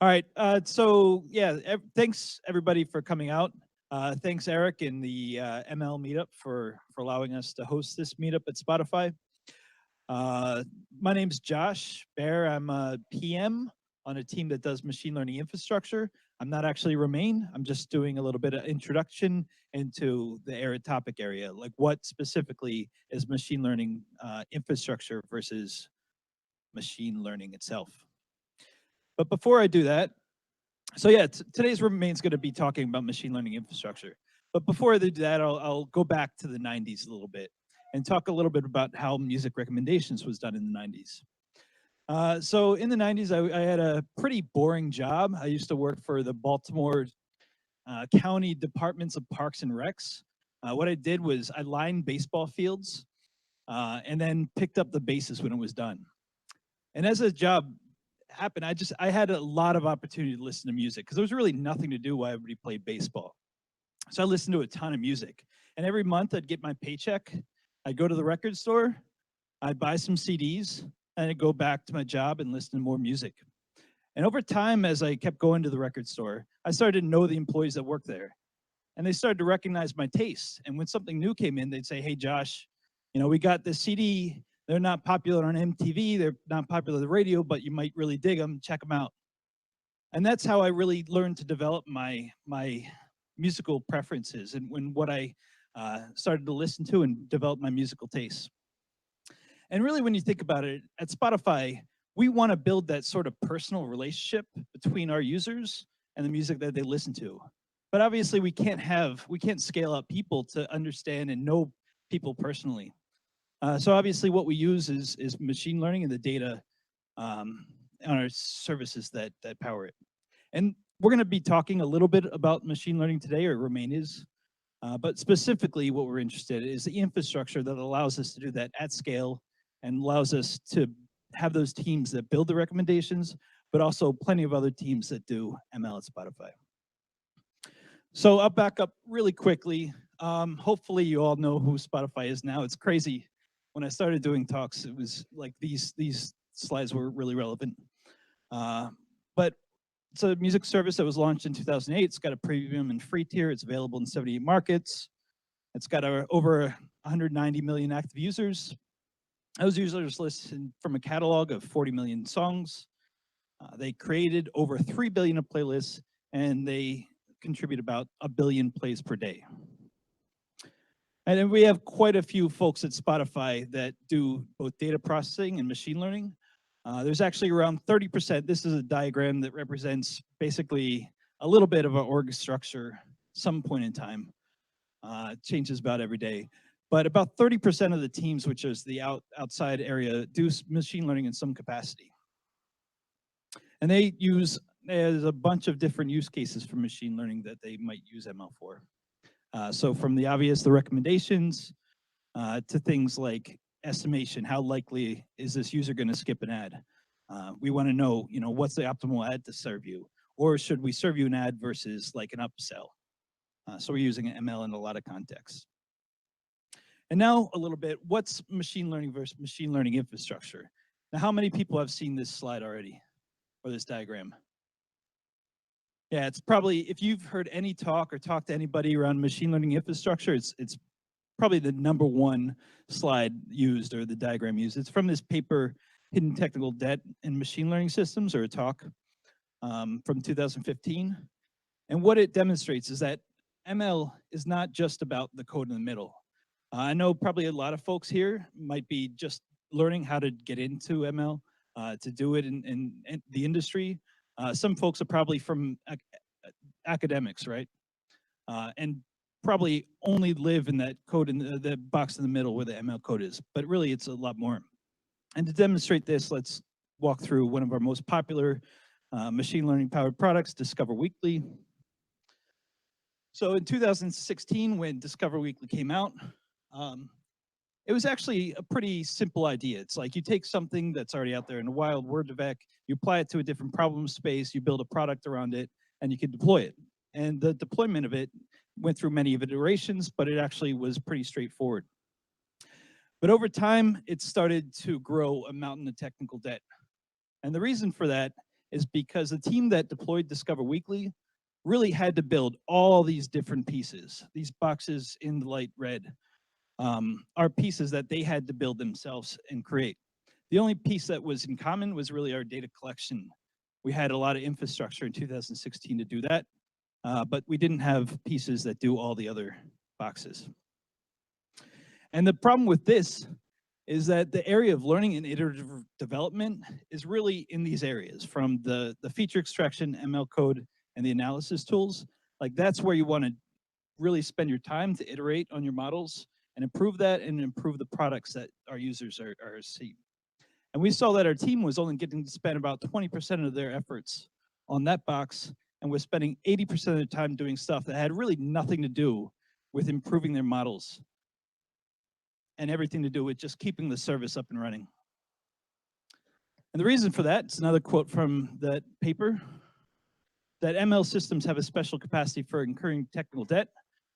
All right. So yeah, thanks everybody for coming out. Thanks Eric and the ML Meetup for allowing us to host this meetup at Spotify. Uh, my name's Josh Bear. I'm a PM on a team that does machine learning infrastructure. I'm not actually Romain. I'm just doing a little bit of introduction into the topic area, like what specifically is machine learning infrastructure versus machine learning itself. But before I do that, so yeah, today's Romain's going to be talking about machine learning infrastructure. But before I do that, I'll go back to the 90s a little bit and talk a little bit about how music recommendations was done in the 90s. So in the 90s, I had a pretty boring job. I used to work for the Baltimore County Departments of Parks and Recs. What I did was I lined baseball fields and then picked up the bases when it was done. And as a job happened, I had a lot of opportunity to listen to music because there was really nothing to do while everybody played baseball. So I listened to a ton of music. And every month I'd get my paycheck, I'd go to the record store, I'd buy some CDs, and I'd go back to my job and listen to more music. And over time, as I kept going to the record store, I started to know the employees that worked there. And they started to recognize my tastes. And when something new came in, they'd say, "Hey, Josh, we got this CD. They're not popular on MTV. They're not popular on the radio, but you might really dig them. Check them out." And that's how I really learned to develop my musical preferences and what I started to listen to and develop my musical tastes. And really, when you think about it, at Spotify, we want to build that sort of personal relationship between our users and the music that they listen to. But obviously, we can't scale up people to understand and know people personally. So obviously, what we use is machine learning and the data on our services that power it. And we're going to be talking a little bit about machine learning today, or Romain is. But specifically, what we're interested in is the infrastructure that allows us to do that at scale and allows us to have those teams that build the recommendations, but also plenty of other teams that do ML at Spotify. So I'll back up really quickly. Hopefully you all know who Spotify is now. It's crazy. When I started doing talks, it was like these slides were really relevant. But it's a music service that was launched in 2008. It's got a premium and free tier. It's available in 78 markets. It's got over 190 million active users. Those users listen from a catalog of 40 million songs. They created over 3 billion of playlists, and they contribute about 1 billion plays per day. And then we have quite a few folks at Spotify that do both data processing and machine learning. There's actually around 30%. This is a diagram that represents basically a little bit of our org structure some point in time. It changes about every day. But about 30% of the teams, which is the outside area, do machine learning in some capacity. And there's a bunch of different use cases for machine learning that they might use ML for. So from the obvious, the recommendations, to things like estimation, how likely is this user going to skip an ad? We want to know, what's the optimal ad to serve you? Or should we serve you an ad versus like an upsell? So we're using ML in a lot of contexts. And now a little bit, what's machine learning versus machine learning infrastructure? Now, how many people have seen this slide already, or this diagram? Yeah, it's probably, if you've heard any talk or talked to anybody around machine learning infrastructure, it's probably the #1 slide used, or the diagram used. It's from this paper, Hidden Technical Debt in Machine Learning Systems, or a talk from 2015. And what it demonstrates is that ML is not just about the code in the middle. I know probably a lot of folks here might be just learning how to get into ML, to do it in the industry. Some folks are probably from academics, right? And probably only live in that code in the box in the middle where the ML code is, but really it's a lot more. And to demonstrate this, let's walk through one of our most popular machine learning powered products, Discover Weekly. So in 2016, when Discover Weekly came out, it was actually a pretty simple idea. It's like you take something that's already out there in the wild, Word2Vec, you apply it to a different problem space, you build a product around it, and you can deploy it. And the deployment of it went through many iterations, but it actually was pretty straightforward. But over time, it started to grow a mountain of technical debt. And the reason for that is because the team that deployed Discover Weekly really had to build all these different pieces. These boxes in the light red are pieces that they had to build themselves and create. The only piece that was in common was really our data collection. We had a lot of infrastructure in 2016 to do that, but we didn't have pieces that do all the other boxes. And the problem with this is that the area of learning and iterative development is really in these areas, from the feature extraction, ML code, and the analysis tools. Like, that's where you want to really spend your time to iterate on your models and improve that and improve the products that our users are seeing. And we saw that our team was only getting to spend about 20% of their efforts on that box, and was spending 80% of their time doing stuff that had really nothing to do with improving their models and everything to do with just keeping the service up and running. And the reason for that, it's another quote from that paper, that ML systems have a special capacity for incurring technical debt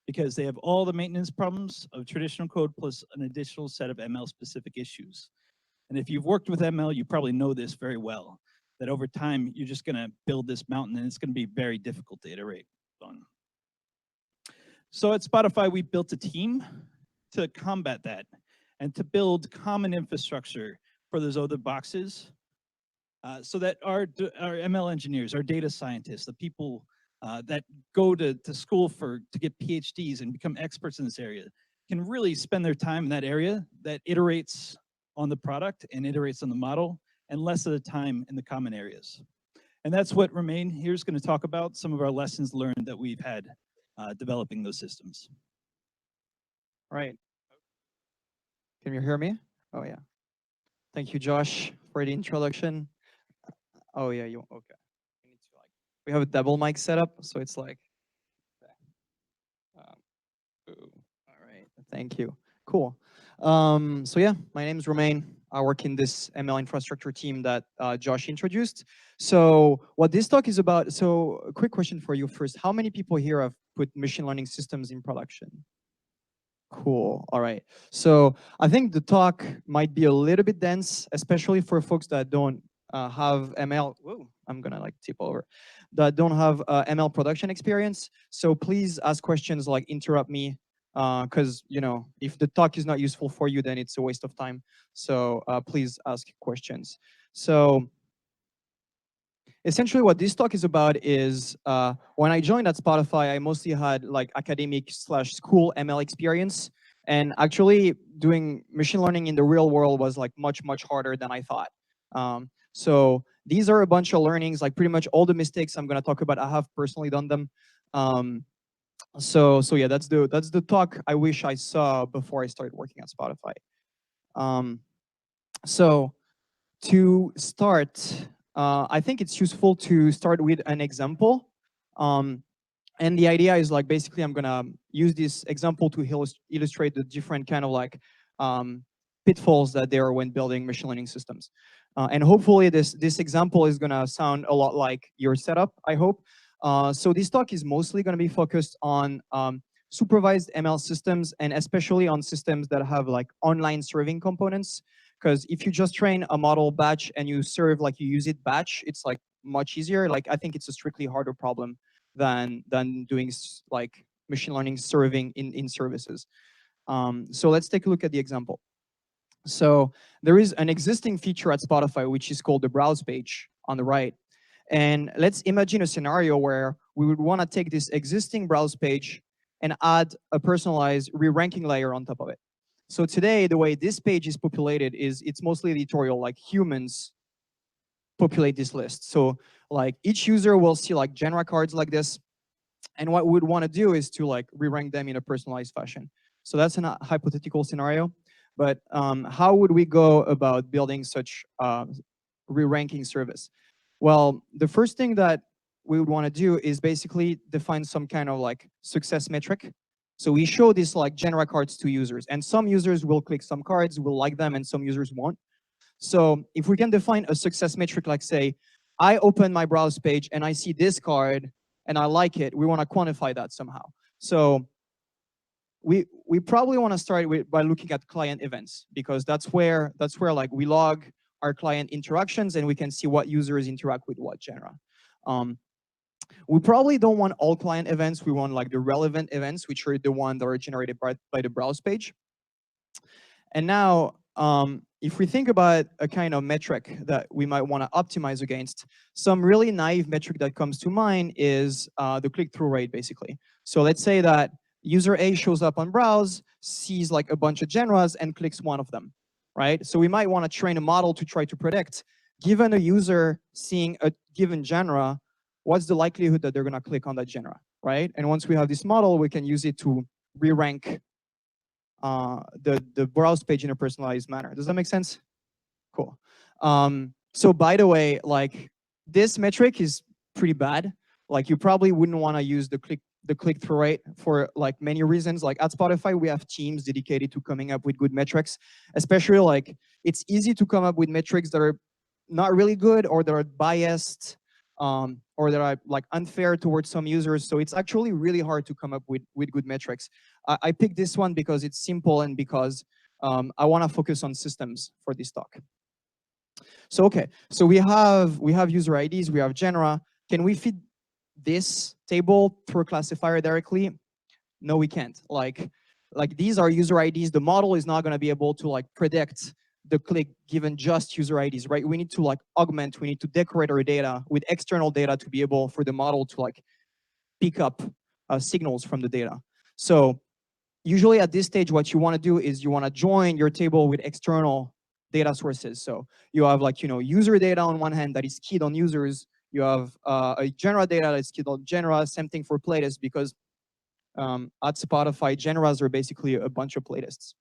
because they have all the maintenance problems of traditional code plus an additional set of ML specific issues. And if you've worked with ML, you probably know this very well, that over time, you're just gonna build this mountain and it's gonna be very difficult to iterate on. So at Spotify, we built a team to combat that and to build common infrastructure for those other boxes, so that our ML engineers, our data scientists, the people that go to school to get PhDs and become experts in this area, can really spend their time in that area that iterates on the product and iterates on the model, and less of the time in the common areas. And that's what Romain here is going to talk about, some of our lessons learned that we've had developing those systems. All right. Can you hear me? Oh, yeah. Thank you, Josh, for the introduction. Oh, yeah, you okay. We have a double mic setup, so it's like, all right, thank you. Cool. So yeah, my name is Romain. I work in this ML infrastructure team that Josh introduced. So what this talk is about, so a quick question for you first. How many people here have put machine learning systems in production? Cool. All right. So I think the talk might be a little bit dense, especially for folks that don't have ML. Whoa, I'm gonna like tip over. That don't have ML production experience. So please ask questions, like interrupt me, because you know, if the talk is not useful for you, then it's a waste of time. So please ask questions. So essentially what this talk is about is when I joined at Spotify, I mostly had like academic/school ML experience. And actually doing machine learning in the real world was like much harder than I thought. So these are a bunch of learnings, like pretty much all the mistakes I'm gonna talk about, I have personally done them. So yeah, that's the talk I wish I saw before I started working at Spotify. So to start, I think it's useful to start with an example. And the idea is like, basically, I'm gonna use this example to illustrate the different kind of like pitfalls that there are when building machine learning systems. And hopefully this example is gonna sound a lot like your setup, I hope. So this talk is mostly gonna be focused on supervised ML systems, and especially on systems that have like online serving components. Because if you just train a model batch and you serve, like you use it batch, it's like much easier. Like I think it's a strictly harder problem than doing like machine learning serving in services. So let's take a look at the example. So there is an existing feature at Spotify, which is called the browse page on the right. And let's imagine a scenario where we would want to take this existing browse page and add a personalized re-ranking layer on top of it. So today, the way this page is populated is it's mostly editorial, like humans populate this list. So like each user will see like genre cards like this. And what we'd want to do is to like re-rank them in a personalized fashion. So that's a hypothetical scenario. But how would we go about building such re-ranking service? Well, the first thing that we would want to do is basically define some kind of like success metric. So we show this like genre cards to users, and some users will click some cards, will like them, and some users won't. So if we can define a success metric, like say, I open my browse page and I see this card and I like it, we want to quantify that somehow. So we probably want to start by looking at client events, because that's where like we log our client interactions, and we can see what users interact with what genre. We probably don't want all client events. We want like the relevant events, which are the ones that are generated by the browse page. And now, if we think about a kind of metric that we might want to optimize against, some really naive metric that comes to mind is the click-through rate, basically. So let's say that user A shows up on browse, sees like a bunch of genres, and clicks one of them, right? So we might want to train a model to try to predict, given a user seeing a given genre, what's the likelihood that they're going to click on that genre, right? And once we have this model, we can use it to re-rank the browse page in a personalized manner. Does that make sense? Cool. So by the way, like this metric is pretty bad. Like you probably wouldn't want to use the click-through rate for like many reasons. Like at Spotify, we have teams dedicated to coming up with good metrics, especially like it's easy to come up with metrics that are not really good or that are biased or that are like unfair towards some users. So it's actually really hard to come up with good metrics. I picked this one because it's simple and because I want to focus on systems for this talk. So okay, so we have user IDs, we have genera. Can we feed this table through a classifier directly? No, we can't. Like these are user IDs. The model is not going to be able to like predict the click given just user IDs, right? We need to like augment, we need to decorate our data with external data to be able for the model to like pick up signals from the data. So usually at this stage, what you want to do is you want to join your table with external data sources. So you have like, user data on one hand that is keyed on users. You have a genre data that's keyed on genera, same thing for playlists, because at Spotify, genres are basically a bunch of playlists.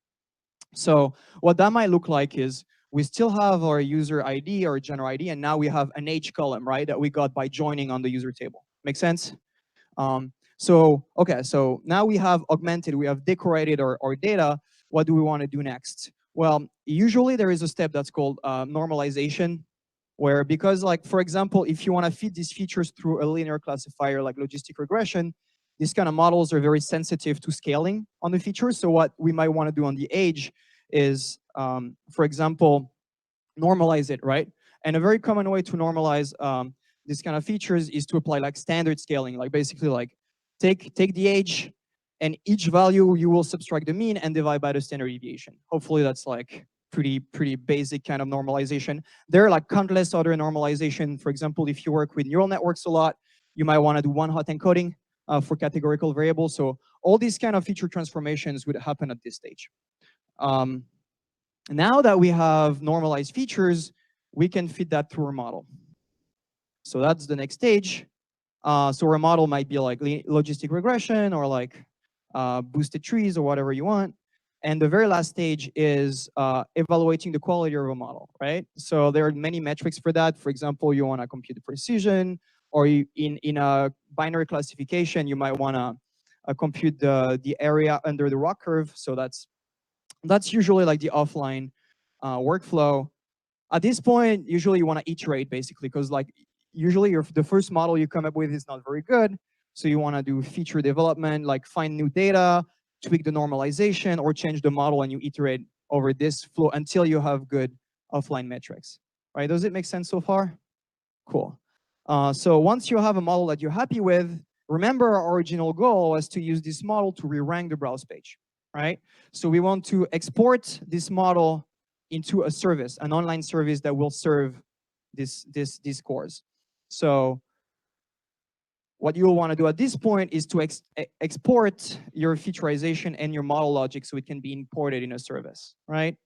So what that might look like is we still have our user ID or genre ID, and now we have an age column, right, that we got by joining on the user table. Make sense? So now we have augmented, we have decorated our data. What do we want to do next? Well, usually there is a step that's called normalization, where because like, for example, if you want to feed these features through a linear classifier like logistic regression, these kind of models are very sensitive to scaling on the features. So what we might want to do on the age is, for example, normalize it, right? And a very common way to normalize these kind of features is to apply like standard scaling, like basically like take the age and each value you will subtract the mean and divide by the standard deviation. Hopefully that's like pretty basic kind of normalization. There are like countless other normalization. For example, if you work with neural networks a lot, you might want to do one-hot encoding for categorical variables. So all these kind of feature transformations would happen at this stage. Now that we have normalized features, we can feed that through our model. So that's the next stage. So our model might be like logistic regression or like boosted trees or whatever you want. And the very last stage is evaluating the quality of a model, right? So there are many metrics for that. For example, you want to compute the precision, or in a binary classification, you might want to compute the area under the ROC curve. So that's usually like the offline workflow. At this point, usually you want to iterate basically, because like usually the first model you come up with is not very good. So you want to do feature development, like find new data, tweak the normalization, or change the model, and you iterate over this flow until you have good offline metrics. Right? Does it make sense so far? Cool. So once you have a model that you're happy with, remember our original goal was to use this model to re-rank the browse page, right? So we want to export this model into a service, an online service that will serve these cores. So what you'll want to do at this point is to export your featureization and your model logic so it can be imported in a service, right?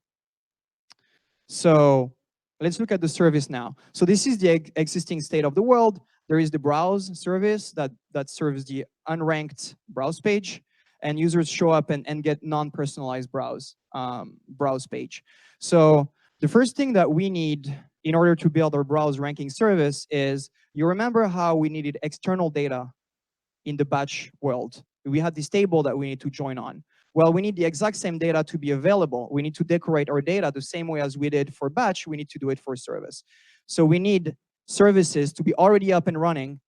So let's look at the service now. So this is the existing state of the world. There is the browse service that serves the unranked browse page, and users show up and get non-personalized browse page. So the first thing that we need in order to build our browse ranking service is, you remember how we needed external data in the batch world. We had this table that we need to join on. Well, we need the exact same data to be available. We need to decorate our data the same way as we did for batch. We need to do it for service. So we need services to be already up and running,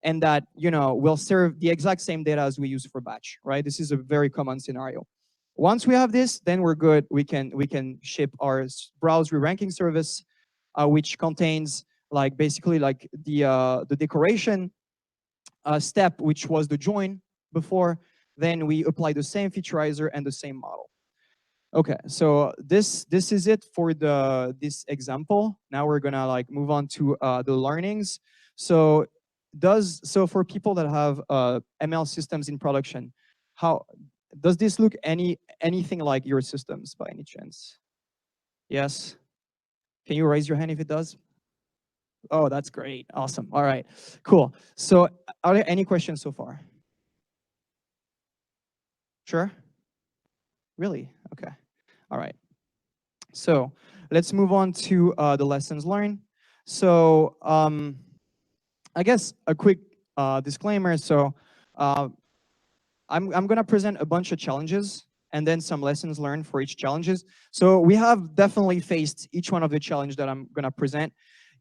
and that will serve the exact same data as we use for batch, right? This is a very common scenario. Once we have this, then we're good. We can ship our browse re-ranking service. which contains like basically like the decoration step, which was the join before. Then we apply the same featurizer and the same model. Okay, so this is it for this example. Now we're gonna like move on to the learnings. So for people that have ML systems in production, how does this look anything like your systems by any chance? Yes. Can you raise your hand if it does? Oh, that's great. Awesome. All right, cool. So are there any questions so far? Sure? Really? Okay. All right. So let's move on to the lessons learned. So I guess a quick disclaimer. So I'm going to present a bunch of challenges and then some lessons learned for each challenges. So we have definitely faced each one of the challenge that I'm going to present.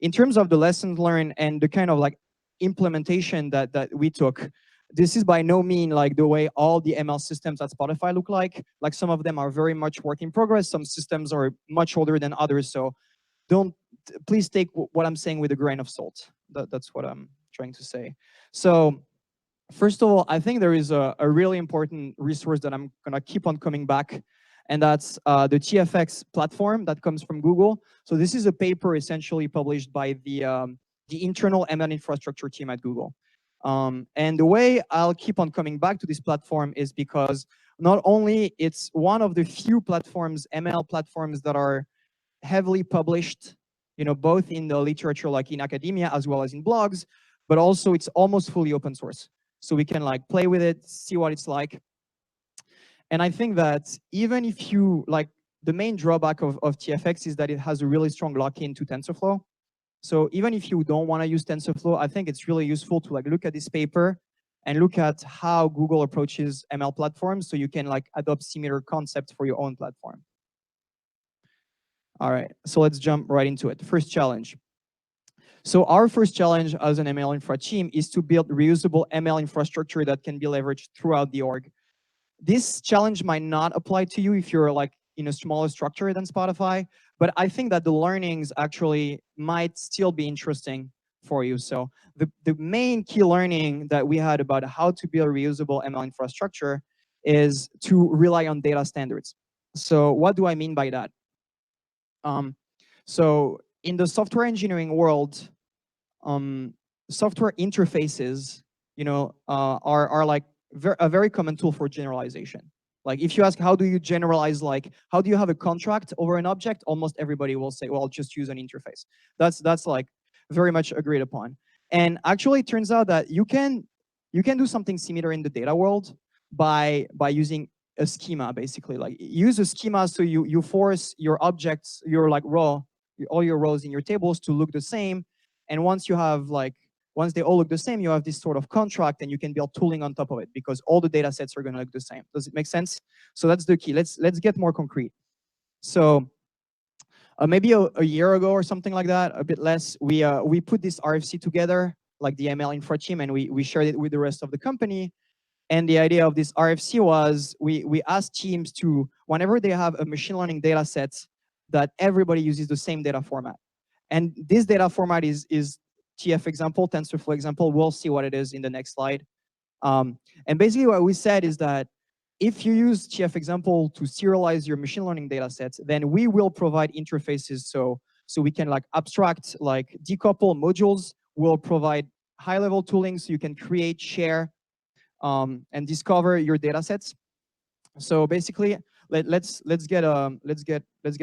In terms of the lessons learned and the kind of like implementation that we took, this is by no means like the way all the ML systems at Spotify look like. Like some of them are very much work in progress. Some systems are much older than others. So please take what I'm saying with a grain of salt. That's what I'm trying to say. So first of all, I think there is a really important resource that I'm gonna keep on coming back, and that's the TFX platform that comes from Google. So this is a paper essentially published by the internal ML infrastructure team at Google. And the way I'll keep on coming back to this platform is because not only it's one of the few platforms, ML platforms, that are heavily published, both in the literature, like in academia, as well as in blogs, but also it's almost fully open source. So we can like play with it, see what it's like. And I think that even if you like, the main drawback of TFX is that it has a really strong lock-in to TensorFlow. So even if you don't want to use TensorFlow, I think it's really useful to like look at this paper and look at how Google approaches ML platforms, so you can like adopt similar concepts for your own platform. All right, so let's jump right into it. First challenge. So our first challenge as an ML infra team is to build reusable ML infrastructure that can be leveraged throughout the org. This challenge might not apply to you if you're like in a smaller structure than Spotify, but I think that the learnings actually might still be interesting for you. So the main key learning that we had about how to build reusable ML infrastructure is to rely on data standards. So what do I mean by that? So in the software engineering world, software interfaces, are like a very common tool for generalization. Like if you ask, how do you generalize, like how do you have a contract over an object? Almost everybody will say, well, just use an interface. That's like very much agreed upon. And actually it turns out that you can do something similar in the data world by using a schema, basically. Like use a schema, so you force your objects, your like all your rows in your tables to look the same. And once they all look the same, you have this sort of contract, and you can build tooling on top of it because all the data sets are going to look the same. Does it make sense? So that's the key. Let's get more concrete. So maybe a year ago or something like that, a bit less, we put this RFC together, like the ML infra team, and we shared it with the rest of the company. And the idea of this RFC was we asked teams to, whenever they have a machine learning data set, that everybody uses the same data format. And this data format is TF example, TensorFlow example. We'll see what it is in the next slide. And basically what we said is that if you use TF example to serialize your machine learning data sets, then we will provide interfaces so we can like abstract, like decouple modules. We'll provide high-level tooling so you can create, share, and discover your data sets. So basically, let's get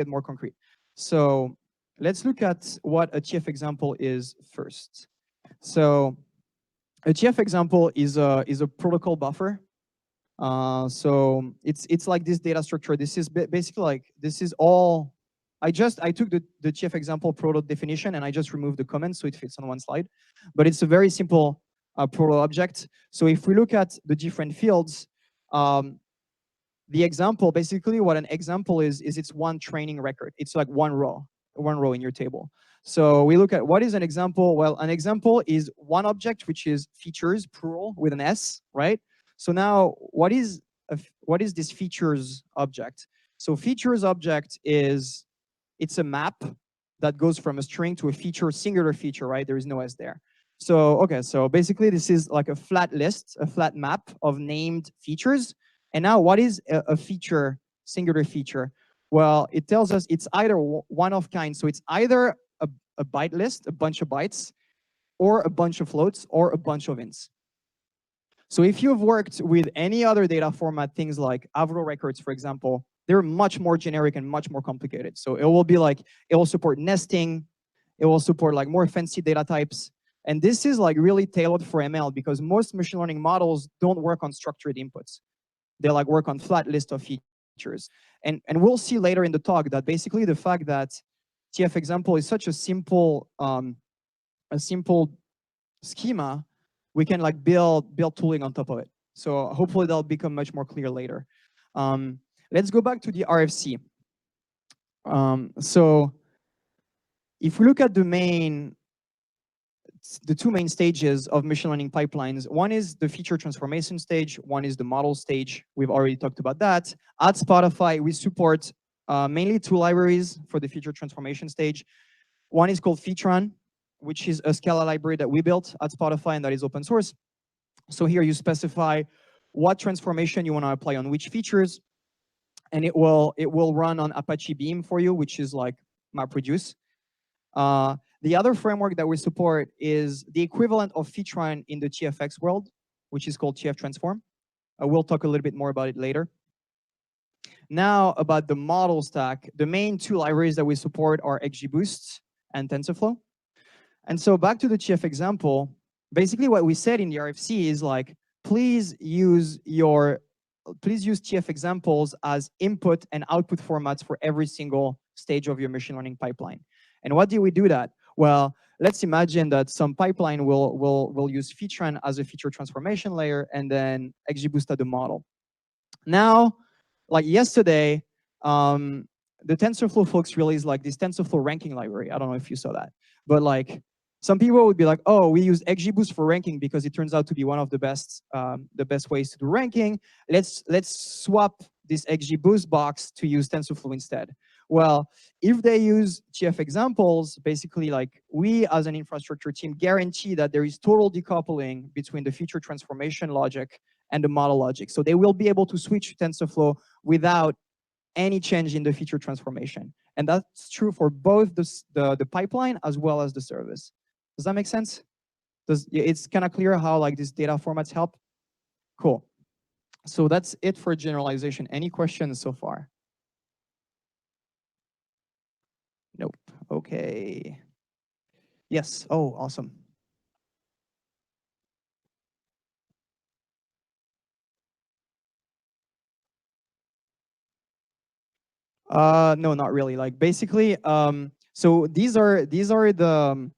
more concrete. So let's look at what a TF example is first. So a TF example is a protocol buffer. So it's like this data structure. This is basically like, this is all. I took the TF example proto definition and I just removed the comments so it fits on one slide. But it's a very simple proto object. So if we look at the different fields, the example, basically what an example is it's one training record. It's like one row in your table. So we look at what is an example. Well, an example is one object, which is features, plural, with an S, right? So now what is this features object? So features object it's a map that goes from a string to a feature, singular feature, right? There is no S there. So, okay, so basically this is like a flat list, a flat map of named features. And now what is a feature, singular feature? Well, it tells us it's either one of kind. So it's either a byte list, a bunch of bytes, or a bunch of floats, or a bunch of ints. So if you've worked with any other data format, things like Avro records, for example, they're much more generic and much more complicated. So it will be like, it will support nesting, it will support like more fancy data types. And this is like really tailored for ML because most machine learning models don't work on structured inputs. They like work on flat list of features. And we'll see later in the talk that basically the fact that TF example is such a simple schema, we can like build tooling on top of it. So hopefully that'll become much more clear later. Let's go back to the RFC. So if we look at the two main stages of machine learning pipelines, one is the feature transformation stage, one is the model stage. We've already talked about that. At Spotify, we support mainly two libraries for the feature transformation stage. One is called Featuron, which is a Scala library that we built at Spotify and that is open source. So here you specify what transformation you want to apply on which features, and it will run on Apache Beam for you, which is like MapReduce. The other framework that we support is the equivalent of Featuron in the TFX world, which is called TF Transform. We'll talk a little bit more about it later. Now about the model stack, the main two libraries that we support are XGBoost and TensorFlow. And so back to the TF example, basically what we said in the RFC is like, please use TF examples as input and output formats for every single stage of your machine learning pipeline. And what do we do that? Well, let's imagine that some pipeline will use Featuron as a feature transformation layer and then XGBoost as the model. Now, like yesterday, the TensorFlow folks released like this TensorFlow ranking library. I don't know if you saw that, but like some people would be like, oh, we use XGBoost for ranking because it turns out to be one of the best ways to do ranking. Let's swap this XGBoost box to use TensorFlow instead. Well, if they use TF examples, basically like we as an infrastructure team guarantee that there is total decoupling between the feature transformation logic and the model logic. So they will be able to switch to TensorFlow without any change in the feature transformation. And that's true for both the pipeline as well as the service. Does that make sense? It's kind of clear how like these data formats help? Cool. So that's it for generalization. Any questions so far? Nope. Okay. Yes. Oh, awesome. No, not really. Like basically, so these are the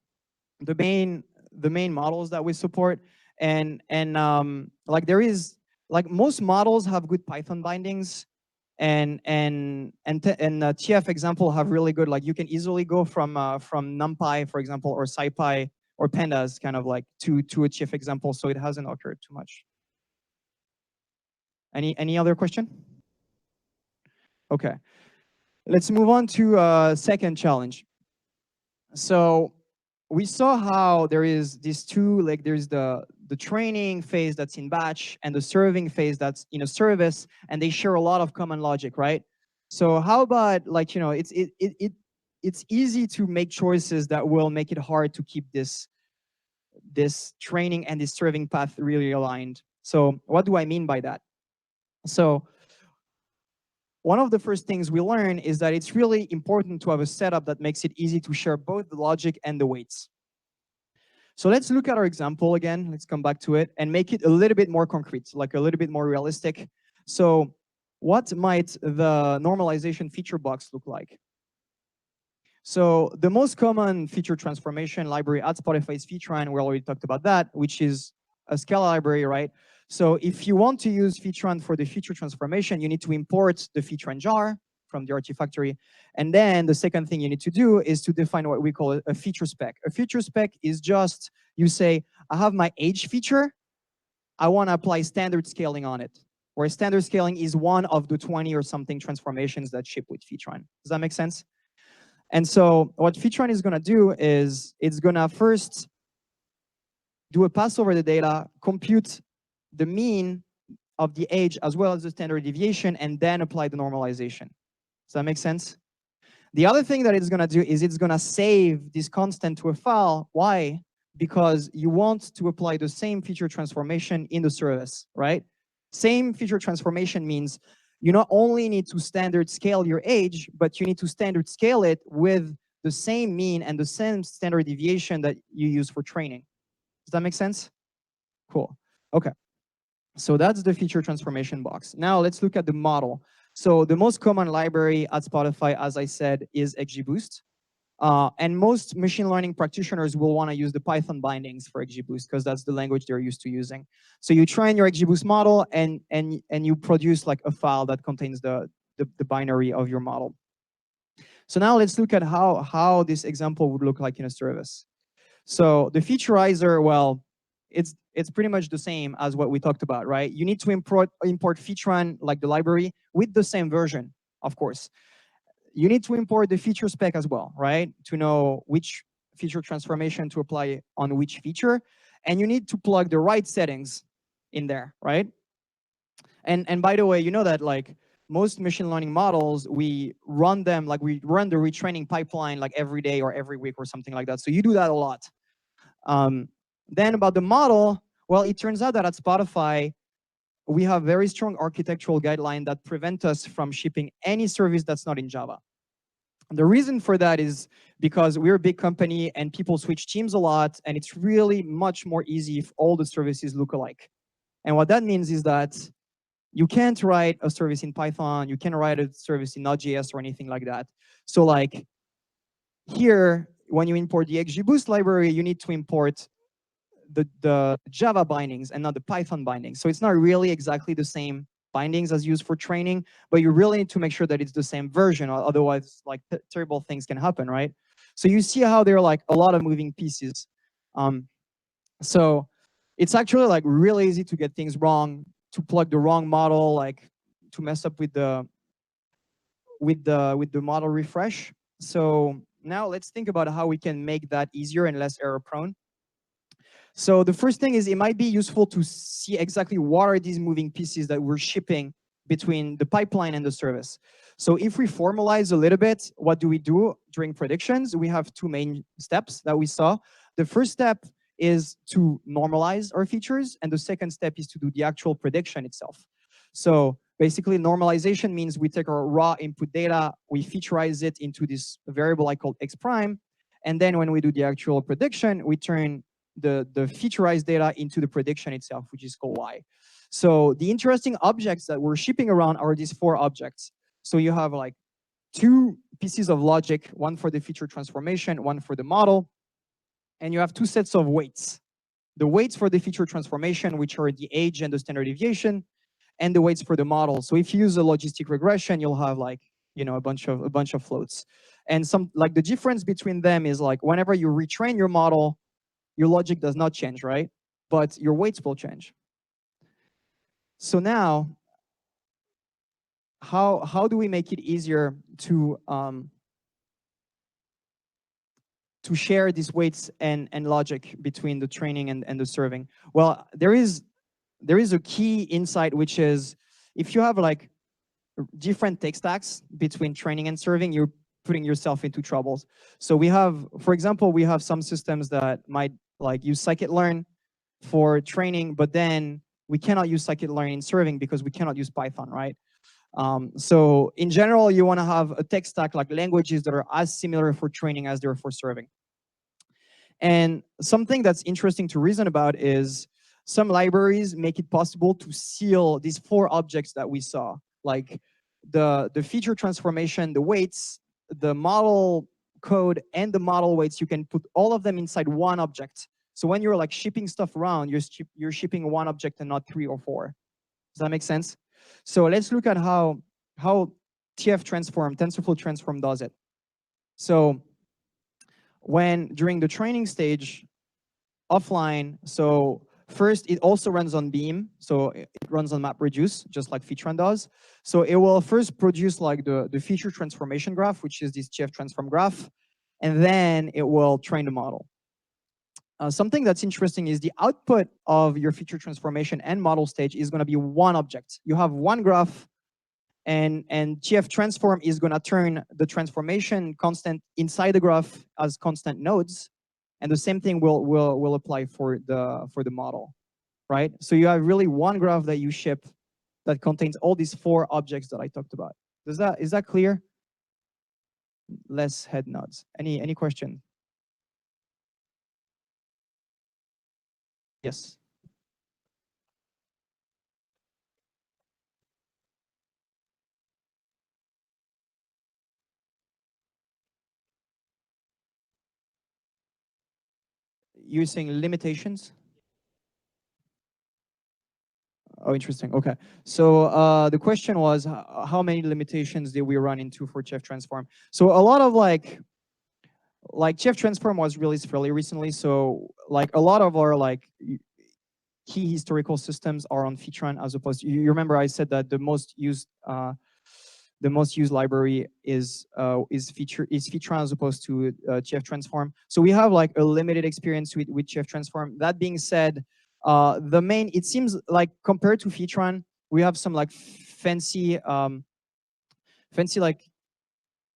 main models that we support, and like there is like most models have good Python bindings, and TF example have really good, like you can easily go from NumPy, for example, or SciPy or Pandas kind of like to a TF example, so it hasn't occurred too much. Any other question? Okay, let's move on to second challenge. So we saw how there is these two, like there's the training phase that's in batch and the serving phase that's in a service, and they share a lot of common logic, right? So how about like, you know, it's easy to make choices that will make it hard to keep this training and this serving path really aligned. So what do I mean by that? So one of the first things we learn is that it's really important to have a setup that makes it easy to share both the logic and the weights. So let's look at our example again. Let's come back to it and make it a little bit more concrete, like a little bit more realistic. So what might the normalization feature box look like? So the most common feature transformation library at Spotify is Featuron. We already talked about that, which is a Scala library, right? So if you want to use Featuron for the feature transformation, you need to import the Featuron jar from the Artifactory. And then the second thing you need to do is to define what we call a feature spec. A feature spec is just, you say, I have my age feature. I want to apply standard scaling on it, where standard scaling is one of the 20 or something transformations that ship with Featuron. Does that make sense? And so what feature is going to do is it's going to first do a pass over the data, compute the mean of the age as well as the standard deviation, and then apply the normalization. Does that make sense? The other thing that it's going to do is it's going to save this constant to a file. Why? Because you want to apply the same feature transformation in the service, right? Same feature transformation means you not only need to standard scale your age, but you need to standard scale it with the same mean and the same standard deviation that you use for training. Does that make sense? Cool. Okay. So that's the feature transformation box. Now let's look at the model. So the most common library at Spotify, as I said, is XGBoost. And most machine learning practitioners will want to use the Python bindings for XGBoost because that's the language they're used to using. So you train your XGBoost model and you produce like a file that contains the binary of your model. So now let's look at how this example would look like in a service. So the featureizer, well, it's pretty much the same as what we talked about, right? You need to import featurean, like the library, with the same version, of course. You need to import the feature spec as well, right? To know which feature transformation to apply on which feature. And you need to plug the right settings in there, right? And by the way, you know that like most machine learning models, we run them, like we run the retraining pipeline like every day or every week or something like that. So you do that a lot. Then about the model, well, it turns out that at Spotify, we have very strong architectural guidelines that prevent us from shipping any service that's not in Java. The reason for that is because we're a big company and people switch teams a lot, and it's really much more easy if all the services look alike. And what that means is that you can't write a service in Python, you can't write a service in Node.js or anything like that. So like here, when you import the XGBoost library, you need to import the Java bindings and not the Python bindings. So it's not really exactly the same bindings as used for training, but you really need to make sure that it's the same version, or otherwise like terrible things can happen, right? So you see how there are like a lot of moving pieces. So it's actually like really easy to get things wrong, to plug the wrong model, like to mess up with the model refresh. So now let's think about how we can make that easier and less error prone. So the first thing is it might be useful to see exactly what are these moving pieces that we're shipping between the pipeline and the service. So if we formalize a little bit, what do we do during predictions? We have two main steps that we saw. The first step is to normalize our features, and the second step is to do the actual prediction itself. So basically, normalization means we take our raw input data, we featureize it into this variable I call x prime, and then when we do the actual prediction, we turn the featureized data into the prediction itself, which is called y. So the interesting objects that we're shipping around are these four objects. So you have like two pieces of logic, one for the feature transformation, one for the model, and you have two sets of weights. The weights for the feature transformation, which are the age and the standard deviation, and the weights for the model. So if you use a logistic regression, you'll have like, you know, a bunch of floats. And some like the difference between them is like whenever you retrain your model, your logic does not change, right? But your weights will change. So now, how do we make it easier to share these weights and logic between the training and the serving? Well, there is a key insight, which is if you have like different tech stacks between training and serving, you're putting yourself into troubles. So we have, for example, we have some systems that might like use scikit-learn for training, but then we cannot use scikit-learn in serving because we cannot use Python, right? So in general, you want to have a tech stack like languages that are as similar for training as they're for serving. And something that's interesting to reason about is some libraries make it possible to seal these four objects that we saw, like the feature transformation, the weights, the model code, and the model weights. You can put all of them inside one object. So when you're like shipping stuff around, you're shipping one object and not 3 or 4. Does that make sense? So let's look at how TF transform, TensorFlow transform does it. So during the training stage, offline, so First, it also runs on Beam, so it runs on MapReduce, just like Featurun does. So it will first produce like the feature transformation graph, which is this TF transform graph, and then it will train the model. Something that's interesting is the output of your feature transformation and model stage is going to be one object. You have one graph, and TF transform is going to turn the transformation constant inside the graph as constant nodes, and the same thing will apply for the model, right? So you have really one graph that you ship that contains all these 4 objects that I talked about. Is that clear? Less head nods. Any question? Yes. You're saying limitations? Oh, interesting. Okay. So the question was, how many limitations did we run into for TF transform? So a lot of like TF transform was released fairly recently. So like a lot of our like key historical systems are on Featurun as opposed to, you remember I said that the most used library is Featurun as opposed to TF transform. So we have like a limited experience with TF transform. That being said, it seems like compared to Featurun, we have some like fancy like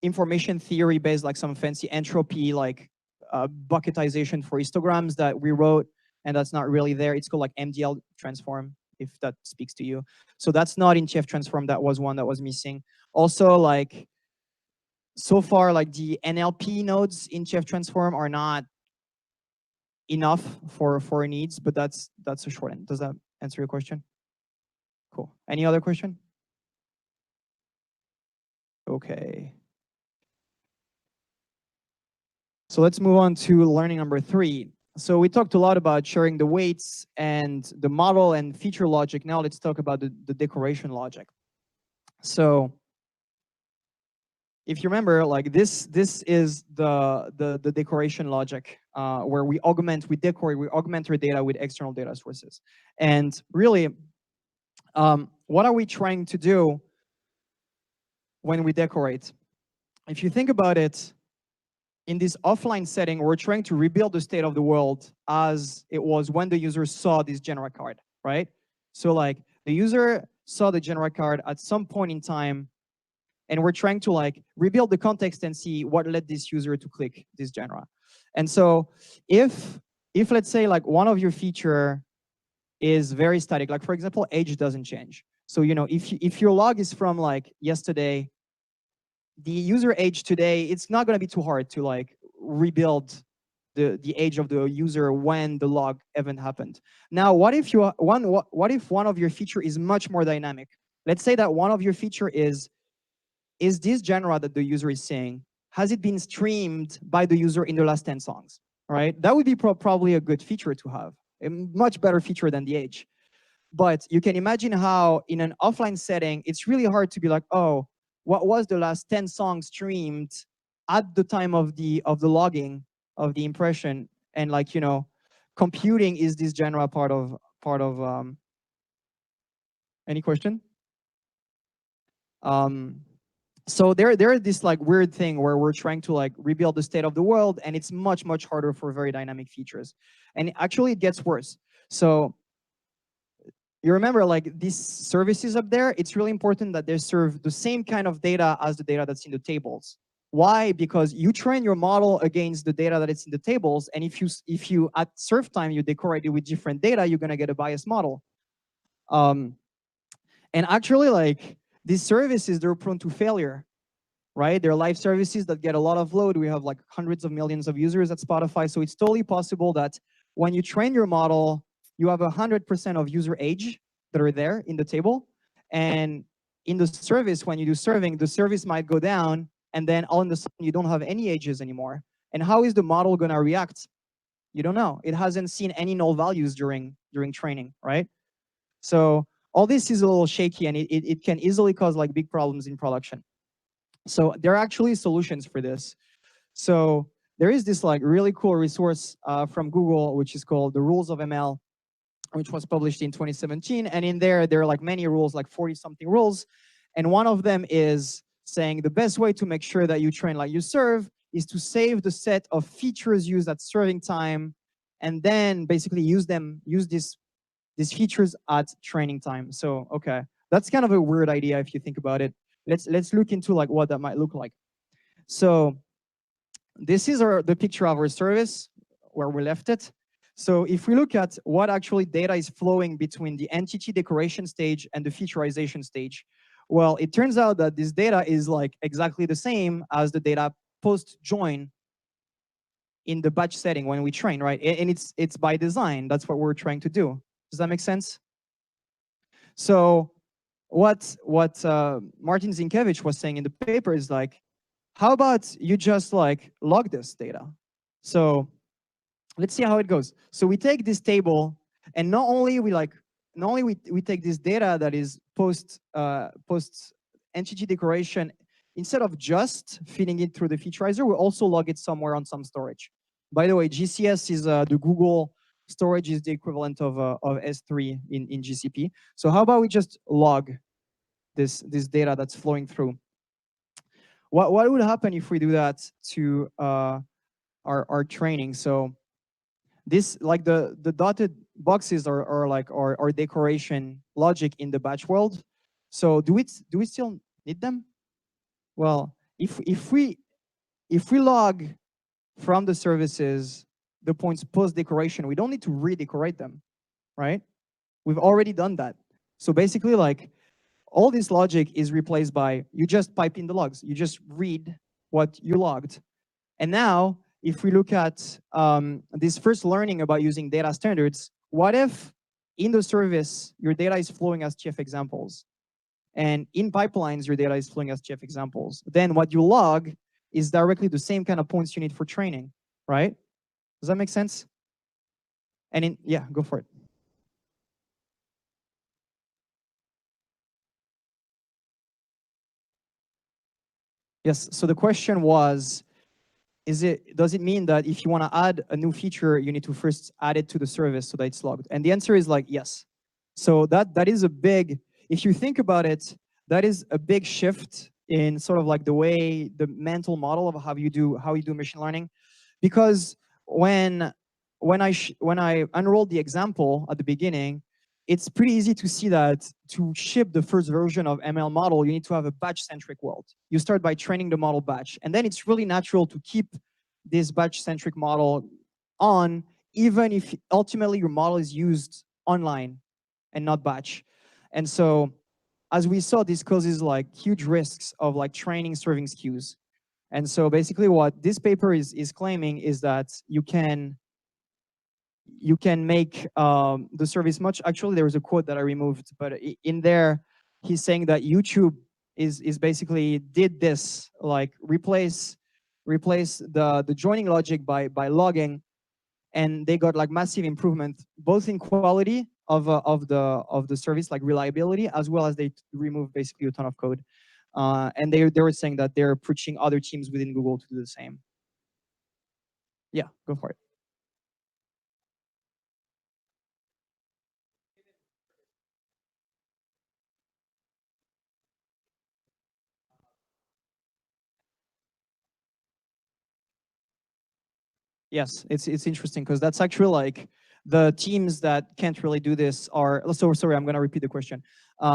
information theory based, like some fancy entropy like bucketization for histograms that we wrote, and that's not really there. It's called like MDL transform, if that speaks to you. So that's not in TF transform. That was one that was missing. Also, like so far, like the NLP nodes in TF transform are not enough for our needs, but that's a short end. Does that answer your question? Cool. Any other question? Okay. So let's move on to learning number 3. So we talked a lot about sharing the weights and the model and feature logic. Now let's talk about the decoration logic. So if you remember, like this is the decoration logic where we augment our data with external data sources. And really, what are we trying to do when we decorate? If you think about it, in this offline setting, we're trying to rebuild the state of the world as it was when the user saw this genera card, right? So like the user saw the genera card at some point in time, and we're trying to like rebuild the context and see what led this user to click this genera. And so if let's say like one of your feature is very static, like for example, age doesn't change. So you know, if your log is from like yesterday, the user age today, it's not going to be too hard to like rebuild the age of the user when the log event happened. Now, what if one of your feature is much more dynamic? Let's say that one of your feature is this genre that the user is seeing, has it been streamed by the user in the last 10 songs? Right? That would be probably a good feature to have, a much better feature than the age. But you can imagine how in an offline setting, it's really hard to be like, oh, what was the last 10 songs streamed at the time of the logging of the impression? And like, you know, computing is this genre part of any question? So there is this like weird thing where we're trying to like rebuild the state of the world, and it's much harder for very dynamic features. And actually it gets worse. So you remember like these services up there, it's really important that they serve the same kind of data as the data that's in the tables. Why? Because you train your model against the data that it's in the tables, and if you at serve time you decorate it with different data, you're gonna get a biased model. And actually, like these services, they're prone to failure, right? They're live services that get a lot of load. We have like hundreds of millions of users at Spotify, so it's totally possible that when you train your model, you have 100% of user age that are there in the table. And in the service, when you do serving, the service might go down, and then all of a sudden you don't have any ages anymore. And how is the model gonna react? You don't know. It hasn't seen any null values during training, right? So all this is a little shaky, and it can easily cause like big problems in production. So there are actually solutions for this. So there is this like really cool resource from Google, which is called the Rules of ML, which was published in 2017. And in there are like many rules, like 40 something rules. And one of them is saying the best way to make sure that you train like you serve is to save the set of features used at serving time, and then basically use these features at training time. So, okay, that's kind of a weird idea if you think about it. Let's look into like what that might look like. So this is the picture of our service where we left it. So if we look at what actually data is flowing between the entity decoration stage and the featureization stage, well, it turns out that this data is like exactly the same as the data post-join in the batch setting when we train, right? And it's by design. That's what we're trying to do. Does that make sense? So what Martin Zinkevich was saying in the paper is like, how about you just like log this data? So let's see how it goes. So we take this table, and not only we take this data that is post entity decoration, instead of just feeding it through the featureizer, we also log it somewhere on some storage. By the way, GCS is the Google storage is the equivalent of S3 in GCP. So how about we just log this data that's flowing through? What would happen if we do that to our training? So this, like the dotted boxes are like our decoration logic in the batch world. So do we still need them? Well, if we log from the services the points post decoration, we don't need to redecorate them, right? We've already done that. So basically, like, all this logic is replaced by, you just pipe in the logs. You just read what you logged. And now, if we look at this first learning about using data standards, what if in the service, your data is flowing as TF examples? And in pipelines, your data is flowing as TF examples. Then what you log is directly the same kind of points you need for training, right? Does that make sense? And yeah, go for it. Yes, so the question was, does it mean that if you want to add a new feature, you need to first add it to the service so that it's logged? And the answer is like, yes. So that is a big, if you think about it, that is a big shift in sort of like the way, the mental model of how you do machine learning. Because when I unrolled the example at the beginning, it's pretty easy to see that to ship the first version of ML model, you need to have a batch-centric world. You start by training the model batch, and then it's really natural to keep this batch-centric model on, even if ultimately your model is used online and not batch. And so, as we saw, this causes like huge risks of like training serving skews. And so basically what this paper is claiming is that you can make the service much, actually there was a quote that I removed, but in there, he's saying that YouTube is basically did this, like replace the joining logic by logging, and they got like massive improvement, both in quality of the service, like reliability, as well as they removed basically a ton of code. And they were saying that they're pushing other teams within Google to do the same. Yeah, go for it. Yes, it's interesting because that's actually like the teams that can't really do this are. So sorry, I'm going to repeat the question.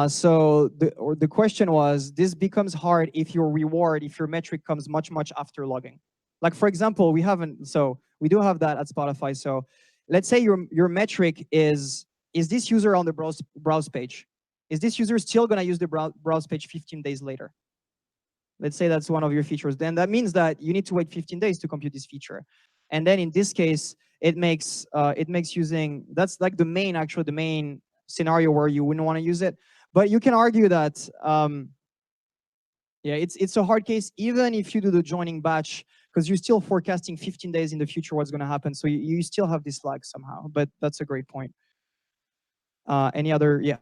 So the question was, this becomes hard if your reward, if your metric comes much after logging. Like for example, we do have that at Spotify. So let's say your metric is this user on the browse page? Is this user still going to use the browse page 15 days later? Let's say that's one of your features. Then that means that you need to wait 15 days to compute this feature. And then in this case, it makes using, that's like the main scenario where you wouldn't want to use it. But you can argue that, yeah, it's a hard case, even if you do the joining batch, because you're still forecasting 15 days in the future what's going to happen. So you still have this lag somehow, but that's a great point. Any other, yeah.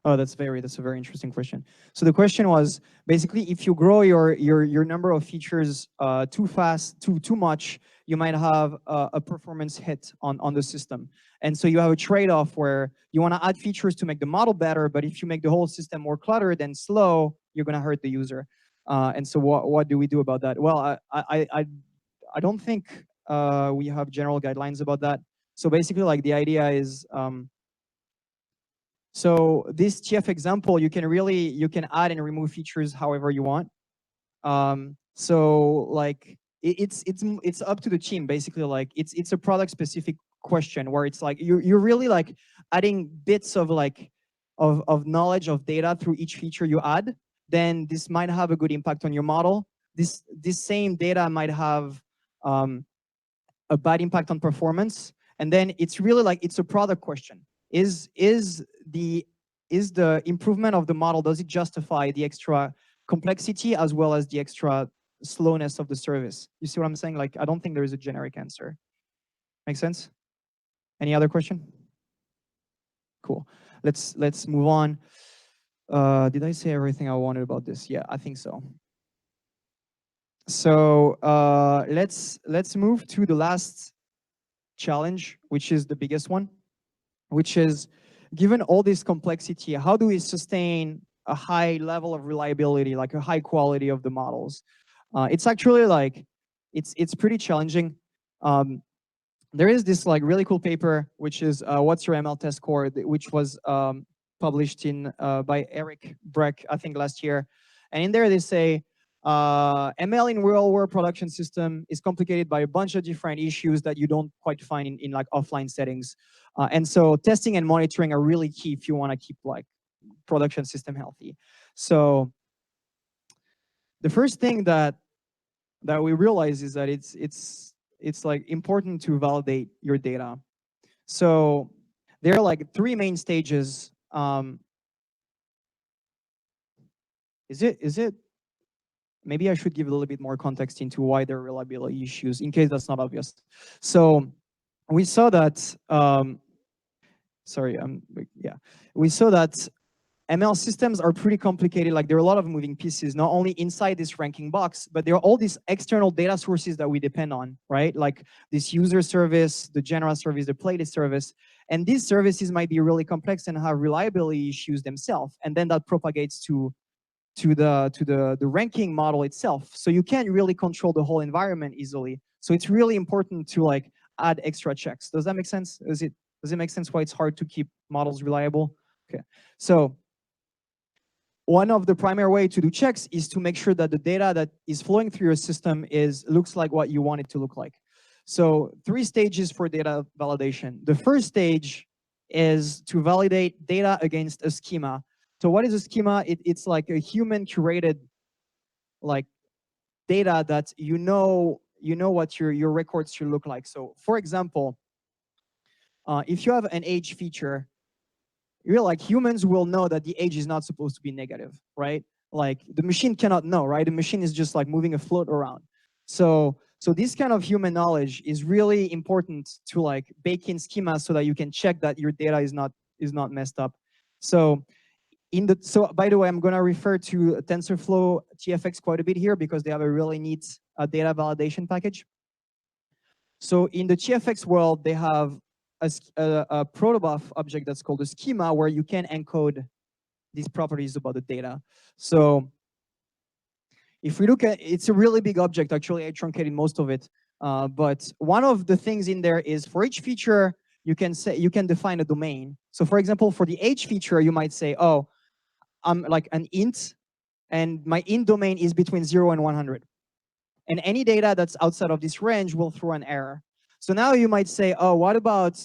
Oh, that's a very interesting question. So the question was basically if you grow your number of features too fast, too much, you might have a performance hit on the system. And so you have a trade-off where you want to add features to make the model better, but if you make the whole system more cluttered and slow, you're going to hurt the user. And so what do we do about that? Well, I don't think we have general guidelines about that. So basically, like the idea is. So this TF example, you can add and remove features however you want. So like it's up to the team basically. Like it's a product specific question where it's like you're really like adding bits of like of knowledge of data through each feature you add. Then this might have a good impact on your model. This same data might have a bad impact on performance. And then it's really like it's a product question. Is the improvement of the model, does it justify the extra complexity as well as the extra slowness of the service? You see what I'm saying? Like I don't think there is a generic answer. Make sense? Any other question? Cool. Let's move on. Did I say everything I wanted about this? Yeah, I think so. So let's move to the last challenge, which is the biggest one, which is given all this complexity, how do we sustain a high level of reliability, like a high quality of the models? It's actually like it's pretty challenging. There is this like really cool paper, which is what's your ML test score, which was published in by Eric Breck, I think last year. And in there they say ML in real world production system is complicated by a bunch of different issues that you don't quite find in like offline settings. And so testing and monitoring are really key if you want to keep like production system healthy. So the first thing that we realize is that it's like important to validate your data. So there are like three main stages. Is it? Maybe I should give a little bit more context into why there are reliability issues, in case that's not obvious. So we saw that. We saw that ML systems are pretty complicated. Like there are a lot of moving pieces, not only inside this ranking box, but there are all these external data sources that we depend on, right? Like this user service, the general service, the playlist service. And these services might be really complex and have reliability issues themselves. And then that propagates to the ranking model itself. So you can't really control the whole environment easily. So it's really important to like add extra checks. Does that make sense? Does it make sense why it's hard to keep models reliable? Okay. So one of the primary way to do checks is to make sure that the data that is flowing through your system looks like what you want it to look like. So 3 stages for data validation. The first stage is to validate data against a schema. So what is a schema? It's like a human curated like data that you know what your records should look like. So for example, if you have an age feature, you're like humans will know that the age is not supposed to be negative, right? Like the machine cannot know, right? The machine is just like moving a float around. So this kind of human knowledge is really important to like bake in schemas so that you can check that your data is not messed up. So by the way, I'm going to refer to TensorFlow TFX quite a bit here because they have a really neat data validation package. So in the TFX world, they have a protobuf object that's called a schema where you can encode these properties about the data. So if we look at, it's a really big object. Actually, I truncated most of it. But one of the things in there is for each feature, you can define a domain. So for example, for the age feature, you might say, oh, I'm like an int, and my int domain is between 0 and 100. And any data that's outside of this range will throw an error. So now you might say, oh, what about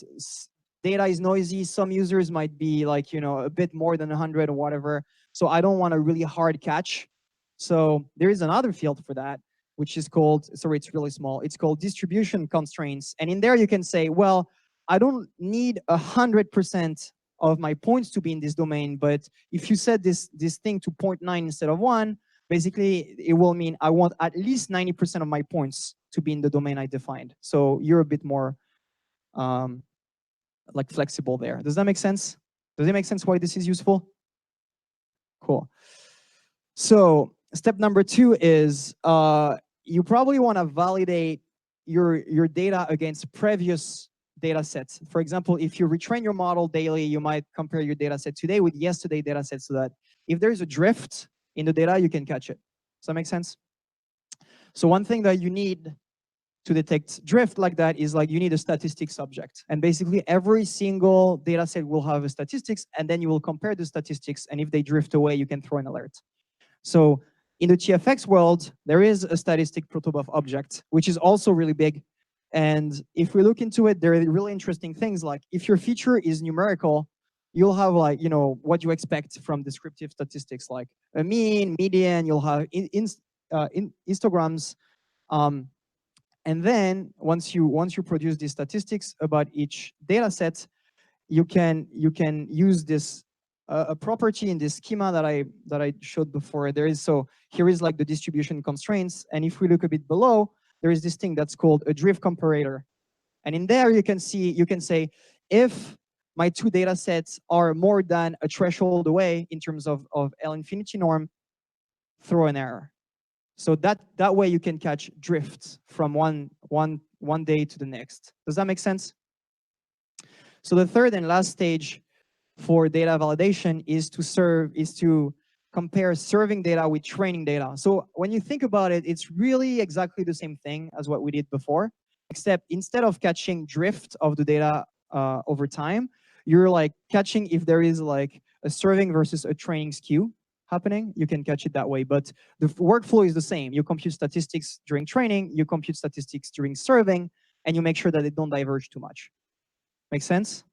data is noisy? Some users might be like, a bit more than 100 or whatever. So I don't want a really hard catch. So there is another field for that, which is called, sorry, it's really small. It's called distribution constraints. And in there you can say, well, I don't need 100% of my points to be in this domain, but if you set this thing to 0.9 instead of 1, basically it will mean I want at least 90% of my points to be in the domain I defined. So you're a bit more like flexible there. Does that make sense? Does it make sense why this is useful? cool. So step number 2 is you probably want to validate your data against previous data sets. For example, if you retrain your model daily, you might compare your data set today with yesterday data set so that if there's a drift in the data, you can catch it. Does that make sense? So one thing that you need to detect drift like that is like you need a statistics object. And basically every single data set will have a statistics, and then you will compare the statistics, and if they drift away, you can throw an alert. So in the TFX world, there is a statistic protobuf object, which is also really big. And if we look into it, there are really interesting things like if your feature is numerical, you'll have like, you know, what you expect from descriptive statistics like a mean, median, you'll have histograms. And then once you produce these statistics about each data set, you can use this a property in this schema that I showed before. There is, so here is like the distribution constraints, and if we look a bit below, there is this thing that's called a drift comparator. And in there you can say if my 2 data sets are more than a threshold away in terms of L infinity norm, throw an error. So that way you can catch drifts from one day to the next. Does that make sense? So the third and last stage for data validation is to compare serving data with training data. So when you think about it, it's really exactly the same thing as what we did before, except instead of catching drift of the data over time, you're like catching if there is like a serving versus a training skew happening, you can catch it that way. But the workflow is the same. You compute statistics during training, you compute statistics during serving, and you make sure that they don't diverge too much. Make sense?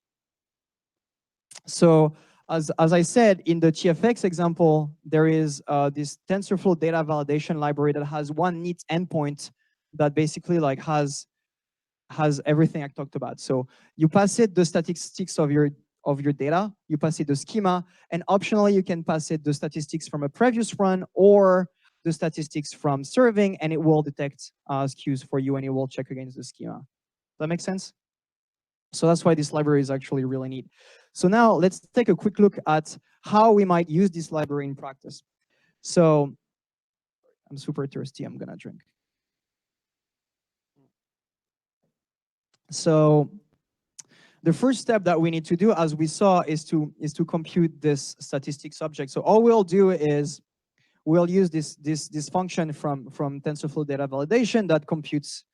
So as I said, in the TFX example, there is this TensorFlow data validation library that has one neat endpoint that basically like has everything I talked about. So you pass it the statistics of your data, you pass it the schema, and optionally you can pass it the statistics from a previous run or the statistics from serving, and it will detect skews for you and it will check against the schema. Does that make sense? So that's why this library is actually really neat. So now let's take a quick look at how we might use this library in practice. So I'm super thirsty, I'm gonna drink. So the first step that we need to do, as we saw, is to compute this statistics object. So all we'll do is we'll use this function from TensorFlow data validation that computes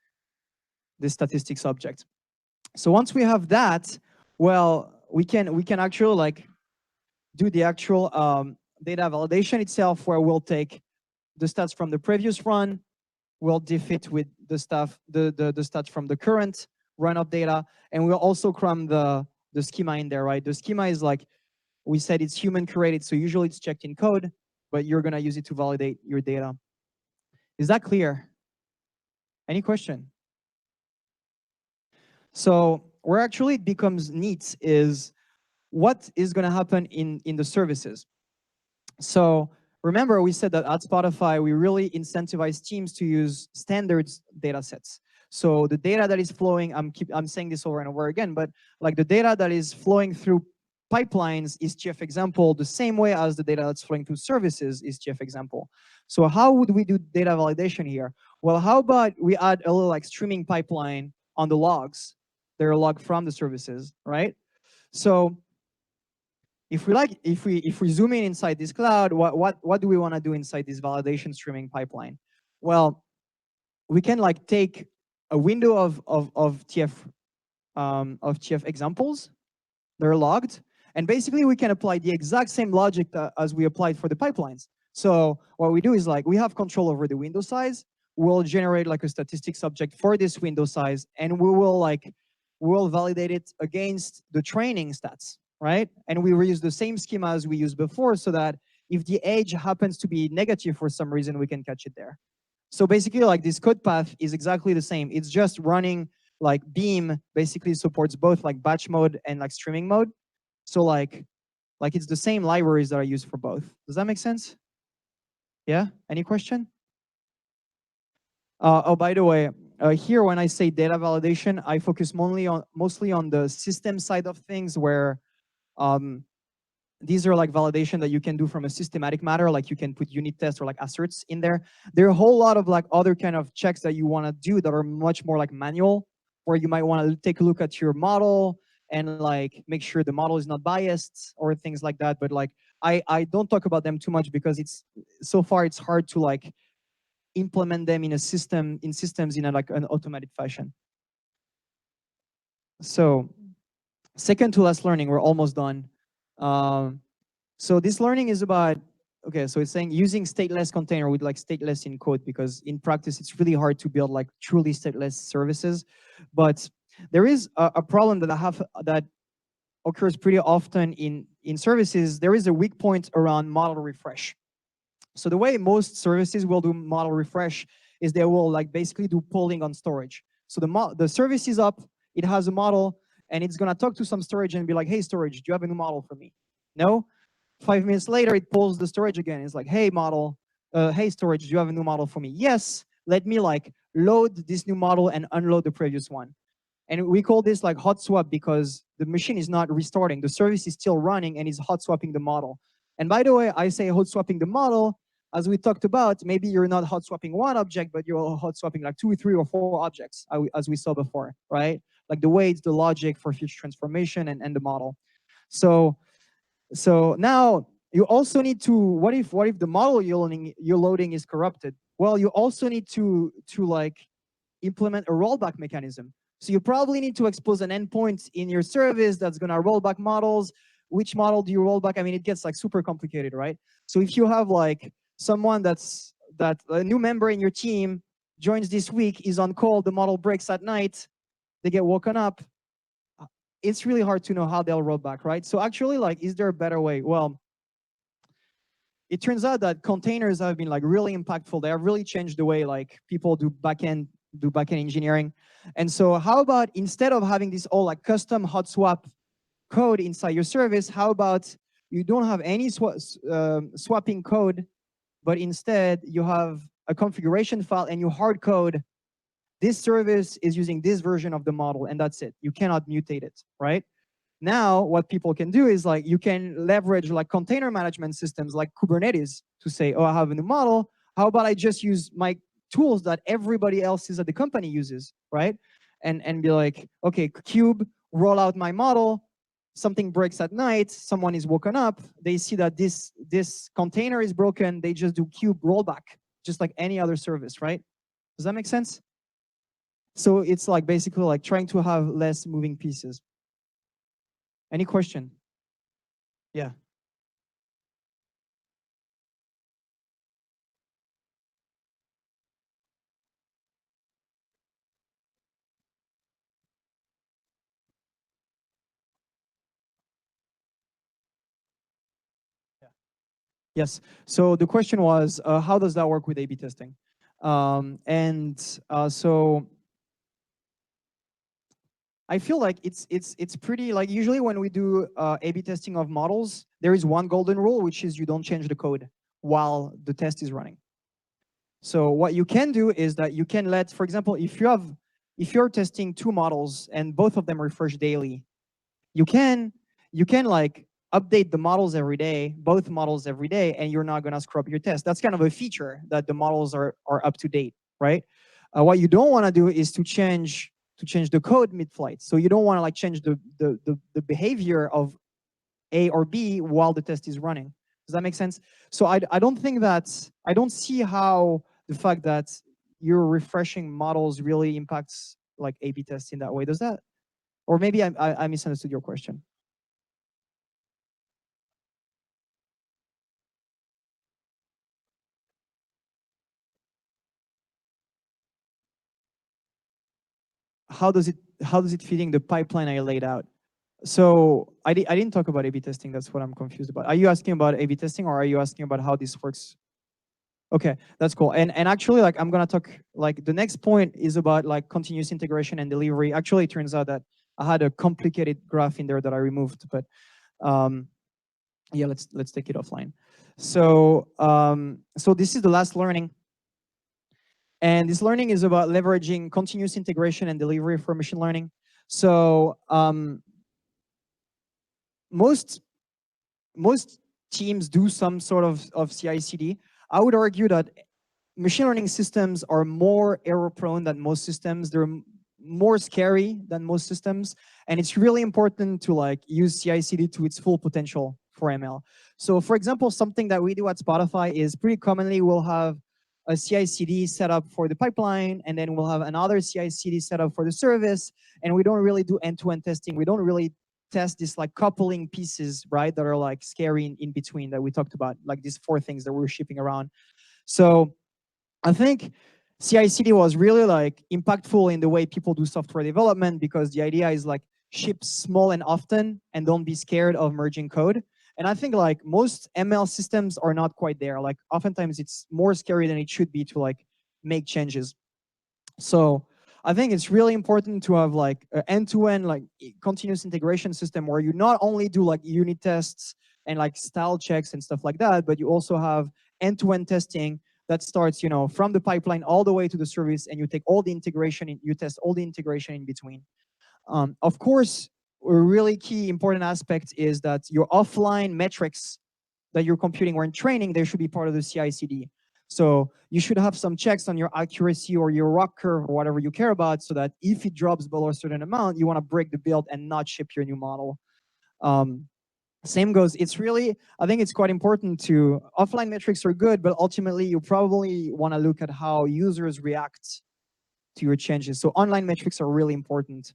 this statistics object. So once we have that, well, we can actually like do the actual data validation itself, where we'll take the stats from the previous run, we'll diff it with the stats from the current run of data, and we'll also cram the schema in there, right? The schema is like, we said it's human curated, so usually it's checked in code, but you're gonna use it to validate your data. Is that clear? Any question? So where actually it becomes neat is what is gonna happen in the services. So remember, we said that at Spotify, we really incentivize teams to use standards data sets. So the data that is flowing, I'm saying this over and over again, but like the data that is flowing through pipelines is TF example, the same way as the data that's flowing through services is TF example. So how would we do data validation here? Well, how about we add a little like streaming pipeline on the logs? They're logged from the services, right? So if we zoom in inside this cloud, what do we want to do inside this validation streaming pipeline? Well, we can like take a window of TF examples, they're logged, and basically we can apply the exact same logic as we applied for the pipelines. So what we do is like we have control over the window size. We'll generate like a statistics object for this window size, and we'll validate it against the training stats, right? And we reuse the same schema as we used before, so that if the age happens to be negative for some reason, we can catch it there. So basically, like this code path is exactly the same. It's just running like Beam basically supports both like batch mode and like streaming mode. So like it's the same libraries that are used for both. Does that make sense? Yeah, any question? Oh, by the way, here when I say data validation, I focus mostly on the system side of things, where these are like validation that you can do from a systematic matter, like you can put unit tests or like asserts in there. There are a whole lot of like other kind of checks that you want to do that are much more like manual, where you might want to take a look at your model and like make sure the model is not biased or things like that. But like I don't talk about them too much because it's so far it's hard to like implement them in a system, in systems in a, like an automated fashion. So second to last learning, we're almost done. So this learning is about, okay, so it's saying using stateless container with like stateless in code, because in practice, it's really hard to build like truly stateless services. But there is a problem that I have that occurs pretty often in services. There is a weak point around model refresh. So the way most services will do model refresh is they will like basically do polling on storage. So the service is up, it has a model, and it's gonna talk to some storage and be like, hey storage, do you have a new model for me? No? 5 minutes later, it pulls the storage again. It's like, hey model, hey storage, do you have a new model for me? Yes, let me like load this new model and unload the previous one. And we call this like hot swap because the machine is not restarting. The service is still running and is hot swapping the model. And by the way, I say hot swapping the model, as we talked about, maybe you're not hot swapping one object, but you're hot swapping like 2, 3, or 4 objects, as we saw before, right? Like the weights, the logic for future transformation, and the model. So now you also need to, what if the model you're loading is corrupted? Well, you also need to like implement a rollback mechanism. So you probably need to expose an endpoint in your service that's gonna roll back models. Which model do you roll back? I mean, it gets like super complicated, right? So if you have like someone that a new member in your team joins this week, is on call, the model breaks at night, they get woken up, it's really hard to know how they'll roll back, right? So actually, like, is there a better way? Well, it turns out that containers have been like really impactful. They have really changed the way like people do backend engineering. And so how about instead of having this all like custom hot swap code inside your service, how about you don't have any swapping code, but instead you have a configuration file and you hard code this service is using this version of the model, and that's it. You cannot mutate it, right? Now, what people can do is like you can leverage like container management systems like Kubernetes to say, oh, I have a new model. How about I just use my tools that everybody else is at the company uses, right? And be like, okay, Cube, roll out my model. Something breaks at night, someone is woken up, they see that this container is broken, they just do Cube rollback, just like any other service, right? Does that make sense? So it's like basically like trying to have less moving pieces. Any question? Yeah. Yes. So the question was, how does that work with A/B testing? So I feel like it's pretty like usually when we do A/B testing of models, there is one golden rule, which is you don't change the code while the test is running. So what you can do is that you can let, for example, if you're testing 2 models and both of them refresh daily, you can like update the models every day, both models every day, and you're not gonna screw up your test. That's kind of a feature that the models are up to date, right? What you don't want to do is to change the code mid-flight. So you don't want to like change the behavior of A or B while the test is running. Does that make sense? So I don't think that, I don't see how the fact that you're refreshing models really impacts like A/B tests in that way. Does that? Or maybe I misunderstood your question. How does it fit in the pipeline I laid out? So I didn't talk about A/B testing. That's what I'm confused about. Are you asking about A/B testing, or are you asking about how this works? Okay, that's cool. And actually, like I'm gonna talk, like the next point is about like continuous integration and delivery. Actually, it turns out that I had a complicated graph in there that I removed, but yeah, let's take it offline. So so this is the last learning. And this learning is about leveraging continuous integration and delivery for machine learning. So most most teams do some sort of CI/CD. I would argue that machine learning systems are more error prone than most systems. They're more scary than most systems. And it's really important to like use CI/CD to its full potential for ML. So for example, something that we do at Spotify is pretty commonly we'll have a CI/CD set up for the pipeline, and then we'll have another CI/CD set up for the service. And we don't really do end-to-end testing. We don't really test these like coupling pieces, right, that are like scary in between that we talked about, like these 4 things that we're shipping around. So I think CI/CD was really like impactful in the way people do software development, because the idea is like ship small and often and don't be scared of merging code. And I think like most ML systems are not quite there. Like oftentimes it's more scary than it should be to like make changes. So I think it's really important to have like an end-to-end like continuous integration system where you not only do like unit tests and like style checks and stuff like that, but you also have end-to-end testing that starts, you know, from the pipeline all the way to the service, and you take all the integration, you test all the integration in between. Of course, a really key important aspect is that your offline metrics that you're computing or in training, they should be part of the CI/CD. So you should have some checks on your accuracy or your ROC curve or whatever you care about, so that if it drops below a certain amount, you want to break the build and not ship your new model. Same goes, it's really, I think it's quite important to, offline metrics are good, but ultimately you probably want to look at how users react to your changes. So online metrics are really important.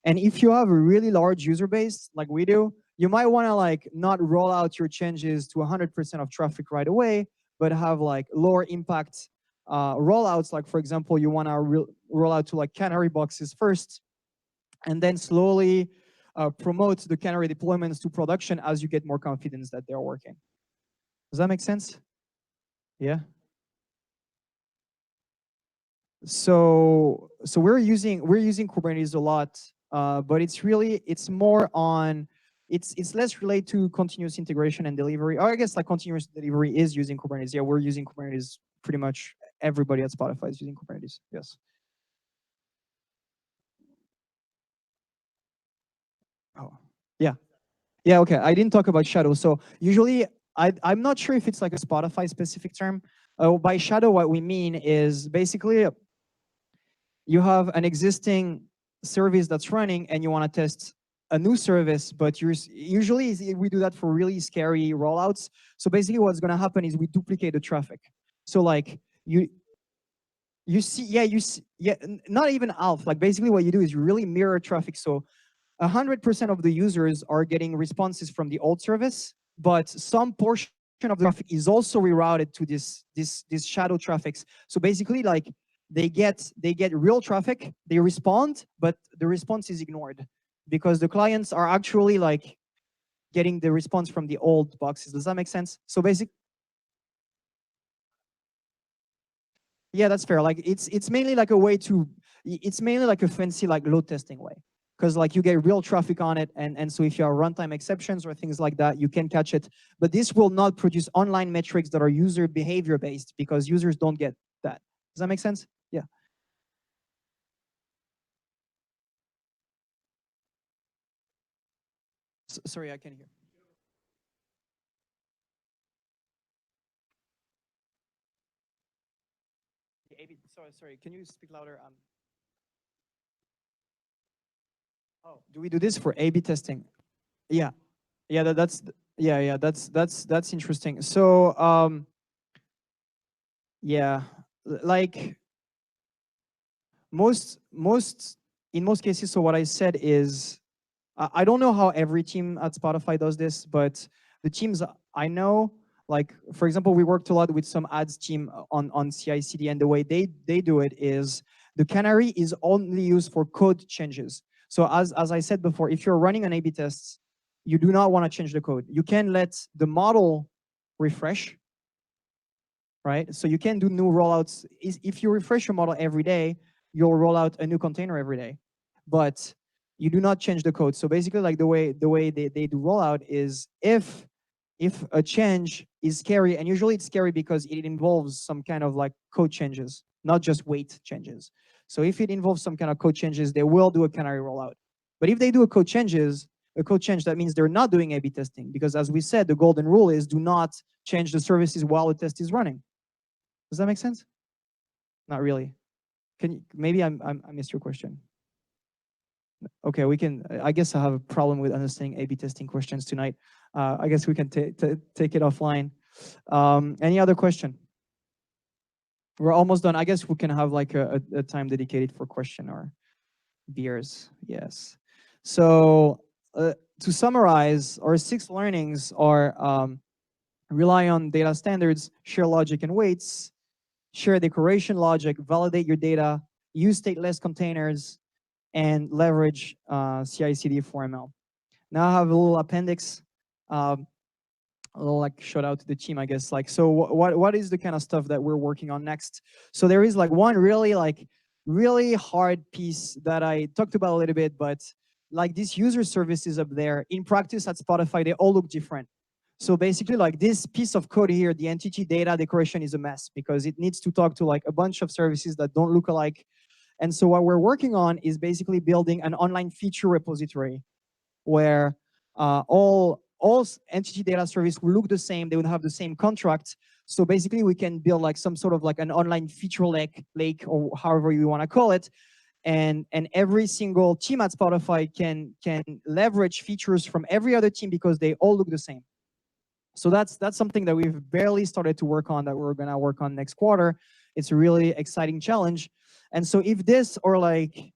And if you have a really large user base, like we do, you might want to like not roll out your changes to 100% of traffic right away, but have like lower impact rollouts. Like for example, you want to roll out to like canary boxes first, and then slowly promote the canary deployments to production as you get more confidence that they're working. Does that make sense? Yeah. So we're using Kubernetes a lot, but it's more on, it's less related to continuous integration and delivery. Or I guess like continuous delivery is using Kubernetes. Yeah, we're using Kubernetes. Pretty much everybody at Spotify is using Kubernetes. Yes. Oh, yeah. Yeah, okay. I didn't talk about shadow. So usually, I'm not sure if it's like a Spotify specific term. By shadow, what we mean is basically you have an existing service that's running and you want to test a new service, but usually we do that for really scary rollouts. So basically what's going to happen is we duplicate the traffic. So like you see, yeah, not even half. Like basically what you do is you really mirror traffic. So 100% of the users are getting responses from the old service, but some portion of the traffic is also rerouted to this shadow traffics. So basically, like they get real traffic, they respond, but the response is ignored because the clients are actually like getting the response from the old boxes. Does that make sense? So basically, yeah, that's fair. Like it's mainly like a way to, it's mainly like a fancy like load testing way. Because like you get real traffic on it, and so if you have runtime exceptions or things like that, you can catch it. But this will not produce online metrics that are user behavior based, because users don't get that. Does that make sense? Yeah. Sorry, I can't hear. Sorry, can you speak louder? Oh, do we do this for A/B testing? Yeah, yeah, that's interesting. So yeah, like in most cases. So what I said is, I don't know how every team at Spotify does this, but the teams I know, like for example, we worked a lot with some ads team on CI/CD, and the way they do it is the canary is only used for code changes. So as I said before, if you're running an A/B test, you do not want to change the code. You can let the model refresh, right? So you can do new rollouts. If you refresh your model every day, you'll roll out a new container every day, but you do not change the code. So basically, like the way they do rollout is if a change is scary, and usually it's scary because it involves some kind of like code changes, not just weight changes. So if it involves some kind of code changes, they will do a canary rollout. But if they do a code changes, a code change, that means they're not doing A/B testing, because as we said, the golden rule is do not change the services while the test is running. Does that make sense? Not really. Can you, maybe I missed your question. Okay, we can. I guess I have a problem with understanding A/B testing questions tonight. I guess we can take it offline. Any other question? We're almost done. I guess we can have like a time dedicated for question or beers. Yes. So to summarize, our 6 learnings are rely on data standards, share logic and weights, share decoration logic, validate your data, use stateless containers, and leverage CI/CD for ML. Now I have a little appendix, a little like shout out to the team, I guess. Like, so what is the kind of stuff that we're working on next? So there is like one really hard piece that I talked about a little bit, but like these user services up there, in practice at Spotify, they all look different. So basically like this piece of code here, the entity data decoration is a mess because it needs to talk to like a bunch of services that don't look alike. And so what we're working on is basically building an online feature repository where all entity data service will look the same. They would have the same contract. So basically we can build like some sort of like an online feature lake or however you want to call it. And every single team at Spotify can leverage features from every other team because they all look the same. So that's something that we've barely started to work on that we're gonna work on next quarter. It's a really exciting challenge. And so if this or like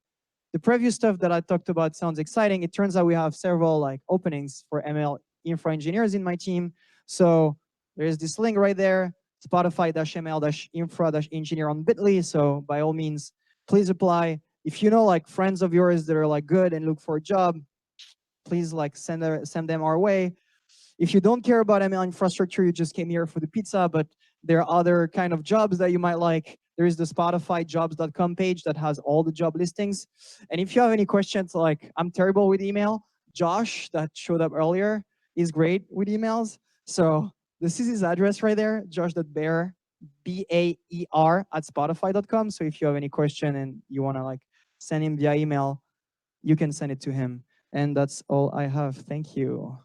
the previous stuff that I talked about sounds exciting, it turns out we have several like openings for ML infra engineers in my team. So there's this link right there, Spotify-ml-infra-engineer on Bitly. So by all means, please apply. If you know like friends of yours that are like good and look for a job, please like send them our way. If you don't care about ML infrastructure, you just came here for the pizza, but there are other kind of jobs that you might like. There is the spotifyjobs.com page that has all the job listings. And if you have any questions, like I'm terrible with email, Josh that showed up earlier is great with emails. So this is his address right there, josh.baer, B-A-E-R @spotify.com. So if you have any question and you want to like send him via email, you can send it to him. And that's all I have. Thank you.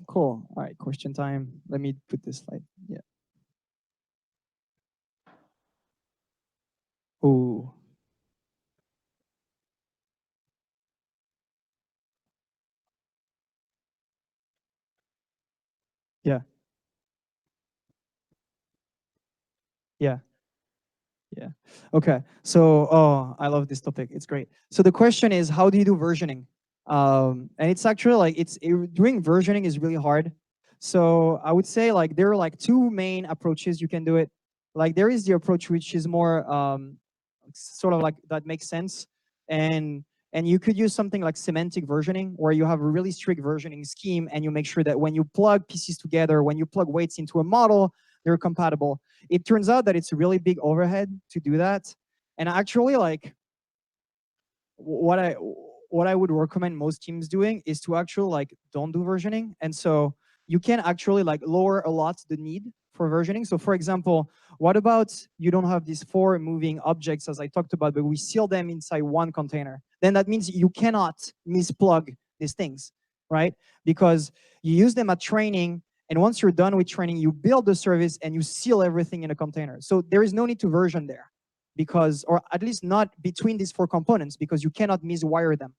Cool. All right, question time. Let me put this slide. Yeah. Ooh. Yeah. Yeah. Yeah. Okay. So, oh, I love this topic. It's great. So the question is, how do you do versioning? And it's actually like doing versioning is really hard. So I would say like there are like 2 main approaches you can do it. Like there is the approach which is more sort of like that makes sense, and you could use something like semantic versioning, where you have a really strict versioning scheme, and you make sure that when you plug pieces together, when you plug weights into a model, they're compatible. It turns out that it's a really big overhead to do that. And actually, like what I would recommend most teams doing is to actually like don't do versioning. And so you can actually like lower a lot the need for versioning. So for example, what about you don't have these 4 moving objects as I talked about, but we seal them inside one container? Then that means you cannot misplug these things, right? Because you use them at training, and once you're done with training, you build the service and you seal everything in a container. So there is no need to version there, because, or at least not between these 4 components, because you cannot miswire them.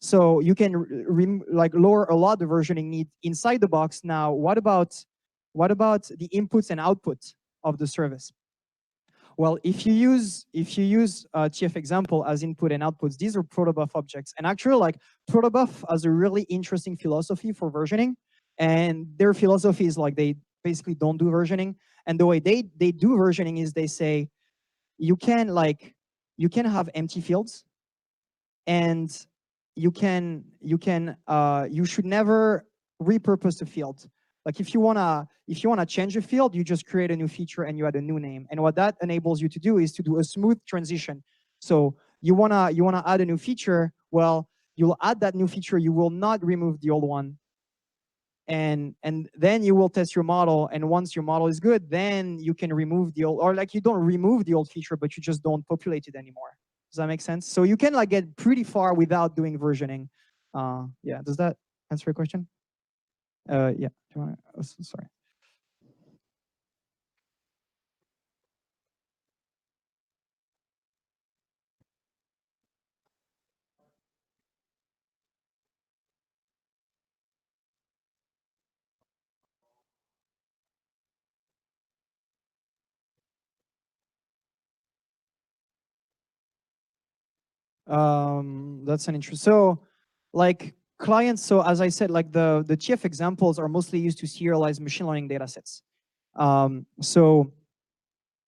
So you can like lower a lot the versioning need inside the box. Now, what about the inputs and outputs of the service? Well, if you use TF example as input and outputs, these are protobuf objects. And actually, like protobuf has a really interesting philosophy for versioning. And their philosophy is like they basically don't do versioning. And the way they do versioning is they say you can have empty fields, and you should never repurpose a field. Like if you wanna change a field, you just create a new feature and you add a new name. And what that enables you to do is to do a smooth transition. So you wanna add a new feature. Well, you'll add that new feature. You will not remove the old one. and then you will test your model, and once your model is good, then you can remove the old, or like you don't remove the old feature, but you just don't populate it anymore. Does that make sense? So you can like get pretty far without doing versioning. Yeah, does that answer your question? Yeah, sorry. That's an interest. So like clients, so as I said, like the chief examples are mostly used to serialize machine learning data sets. So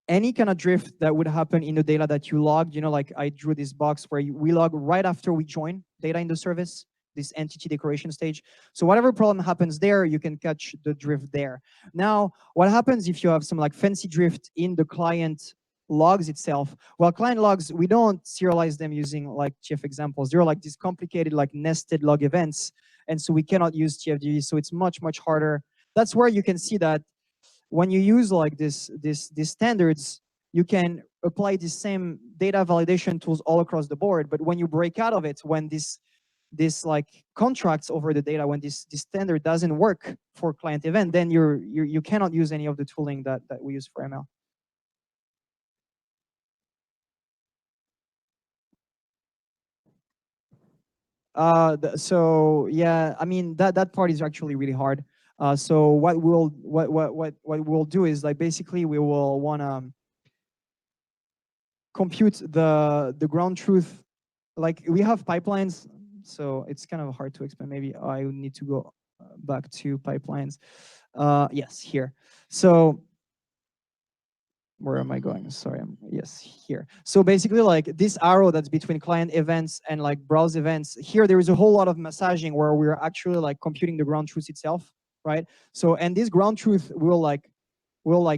any kind of drift that would happen in the data that you logged, like I drew this box where we log right after we join data in the service, this entity decoration stage. So whatever problem happens there, you can catch the drift there. Now, what happens if you have some like fancy drift in the client logs itself? Well, client logs, we don't serialize them using like TF examples. They're like these complicated, like nested log events. And so we cannot use TFDV. So it's much, much harder. That's where you can see that when you use like these standards, you can apply the same data validation tools all across the board. But when you break out of it, when this like contracts over the data, when this standard doesn't work for client event, then you cannot use any of the tooling that we use for ML. So yeah, I mean that part is actually really hard. So what we'll do is like basically we will want to compute the ground truth. Like we have pipelines, so it's kind of hard to explain. Maybe I need to go back to pipelines. Yes, here. So where am I going? Sorry, yes, here. So basically like this arrow that's between client events and like browse events, here there is a whole lot of massaging where we're actually like computing the ground truth itself, right? So, and this ground truth will like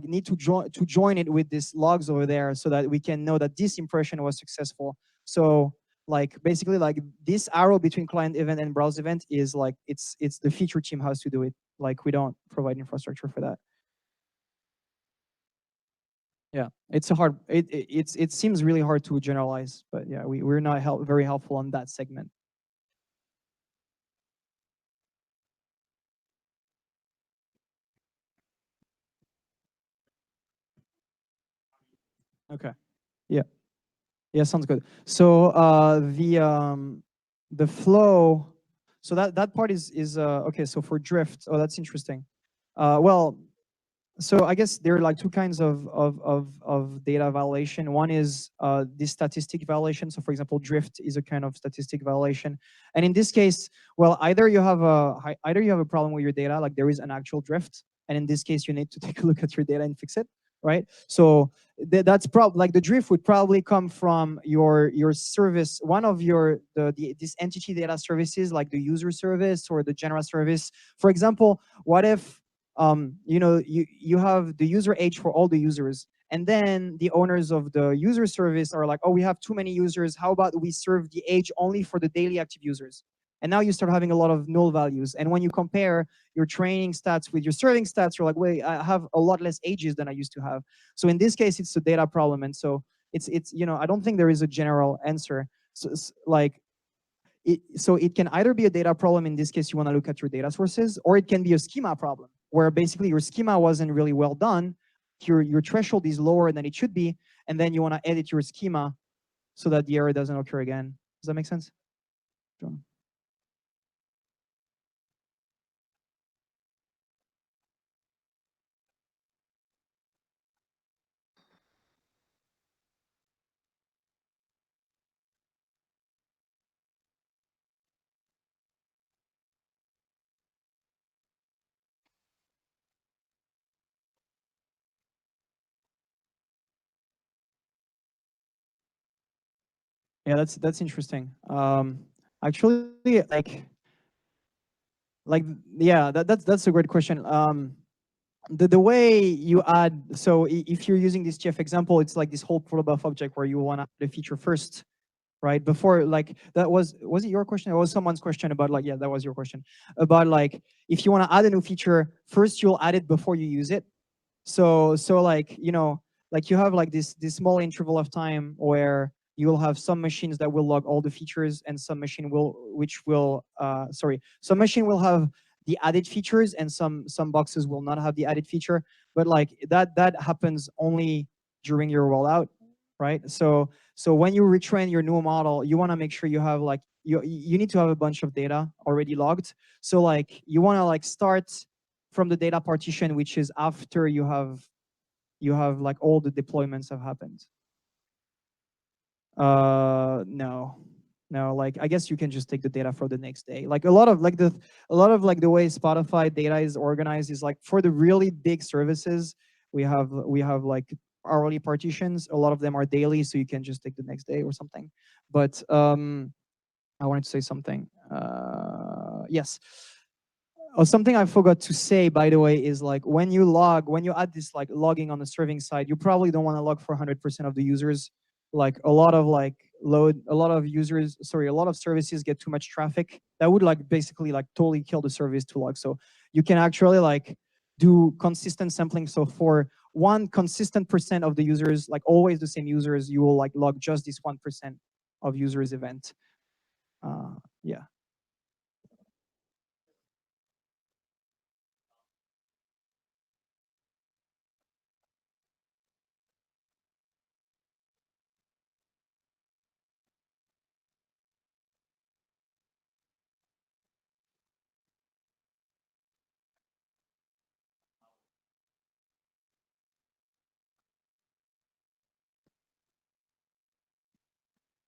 need to join it with these logs over there so that we can know that this impression was successful. So like basically like this arrow between client event and browse event is like it's the feature team has to do it. Like we don't provide infrastructure for that. Yeah, it's a hard. It seems really hard to generalize, but yeah, we're not very helpful on that segment. Okay. Yeah. Yeah, sounds good. So the flow. So that part is okay. So for drift, oh, that's interesting. Well, so I guess there are like two kinds of data validation. One is the statistic validation. So for example, drift is a kind of statistic validation. And in this case, well, either you have a problem with your data, like there is an actual drift, and in this case, you need to take a look at your data and fix it, right? So that's probably like the drift would probably come from your service, one of your this entity data services, like the user service or the general service. For example, what if you have the user age for all the users, and then the owners of the user service are like, oh, we have too many users. How about we serve the age only for the daily active users? And now you start having a lot of null values. And when you compare your training stats with your serving stats, you're like, wait, I have a lot less ages than I used to have. So in this case, it's a data problem. And so it's I don't think there is a general answer. So like so it can either be a data problem. In this case, you want to look at your data sources, or it can be a schema problem where basically your schema wasn't really well done. Your threshold is lower than it should be, and then you want to edit your schema so that the error doesn't occur again. Does that make sense? John? Yeah, that's interesting. Actually, like yeah, that's a great question. The way you add, so if you're using this Chef example, it's like this whole protobuf object where you want to add a feature first, right? Before, like, that was it your question? It was someone's question about, like, yeah, that was your question about, like, if you want to add a new feature, first you'll add it before you use it. So like, you know, like you have like this small interval of time where you will have some machines that will log all the features, and some machine will some machine will have the added features, and some boxes will not have the added feature. But like that happens only during your rollout, right? So when you retrain your new model, you want to make sure you have like you need to have a bunch of data already logged. So like you want to like start from the data partition, which is after you have like all the deployments have happened. No, like I guess you can just take the data for the next day. Like a lot of like the way Spotify data is organized is like for the really big services, we have like hourly partitions. A lot of them are daily, so you can just take the next day or something. But I wanted to say something. Yes. Oh, something I forgot to say, by the way, is like when you add this like logging on the serving side, you probably don't want to log for 100% of the users. Like a lot of services get too much traffic. That would like basically like totally kill the service to log. So you can actually like do consistent sampling. So for one consistent percent of the users, like always the same users, you will like log just this 1% of users event. Yeah.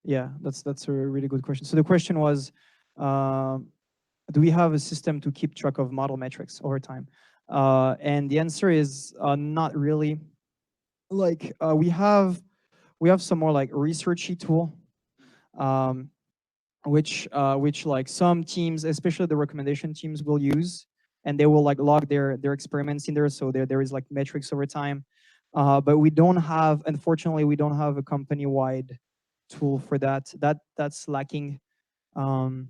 Yeah, that's a really good question. So the question was, do we have a system to keep track of model metrics over time? And the answer is not really. Like we have some more like researchy tool, um, which like some teams, especially the recommendation teams, will use, and they will like log their experiments in there, so there is like metrics over time. But we don't have, unfortunately, we don't have a company-wide tool for that. That's lacking. We're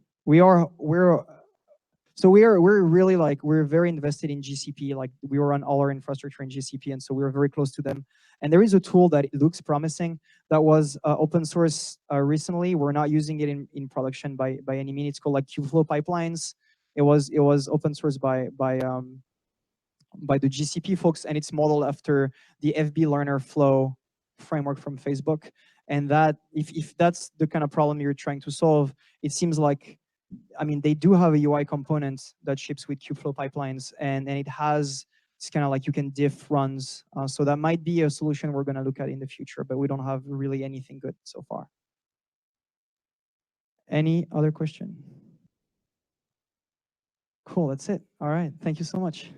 really like, we're very invested in GCP. Like we run all our infrastructure in GCP, and so we're very close to them. And there is a tool that looks promising that was open source recently. We're not using it in production by any means. It's called like Kubeflow pipelines. It was open source by the GCP folks, and it's modeled after the FB Learner Flow framework from Facebook. And that, if that's the kind of problem you're trying to solve, it seems like, I mean, they do have a UI component that ships with Kubeflow pipelines, and it has, it's kind of like you can diff runs. So that might be a solution we're going to look at in the future, but we don't have really anything good so far. Any other question? Cool, that's it. All right, thank you so much.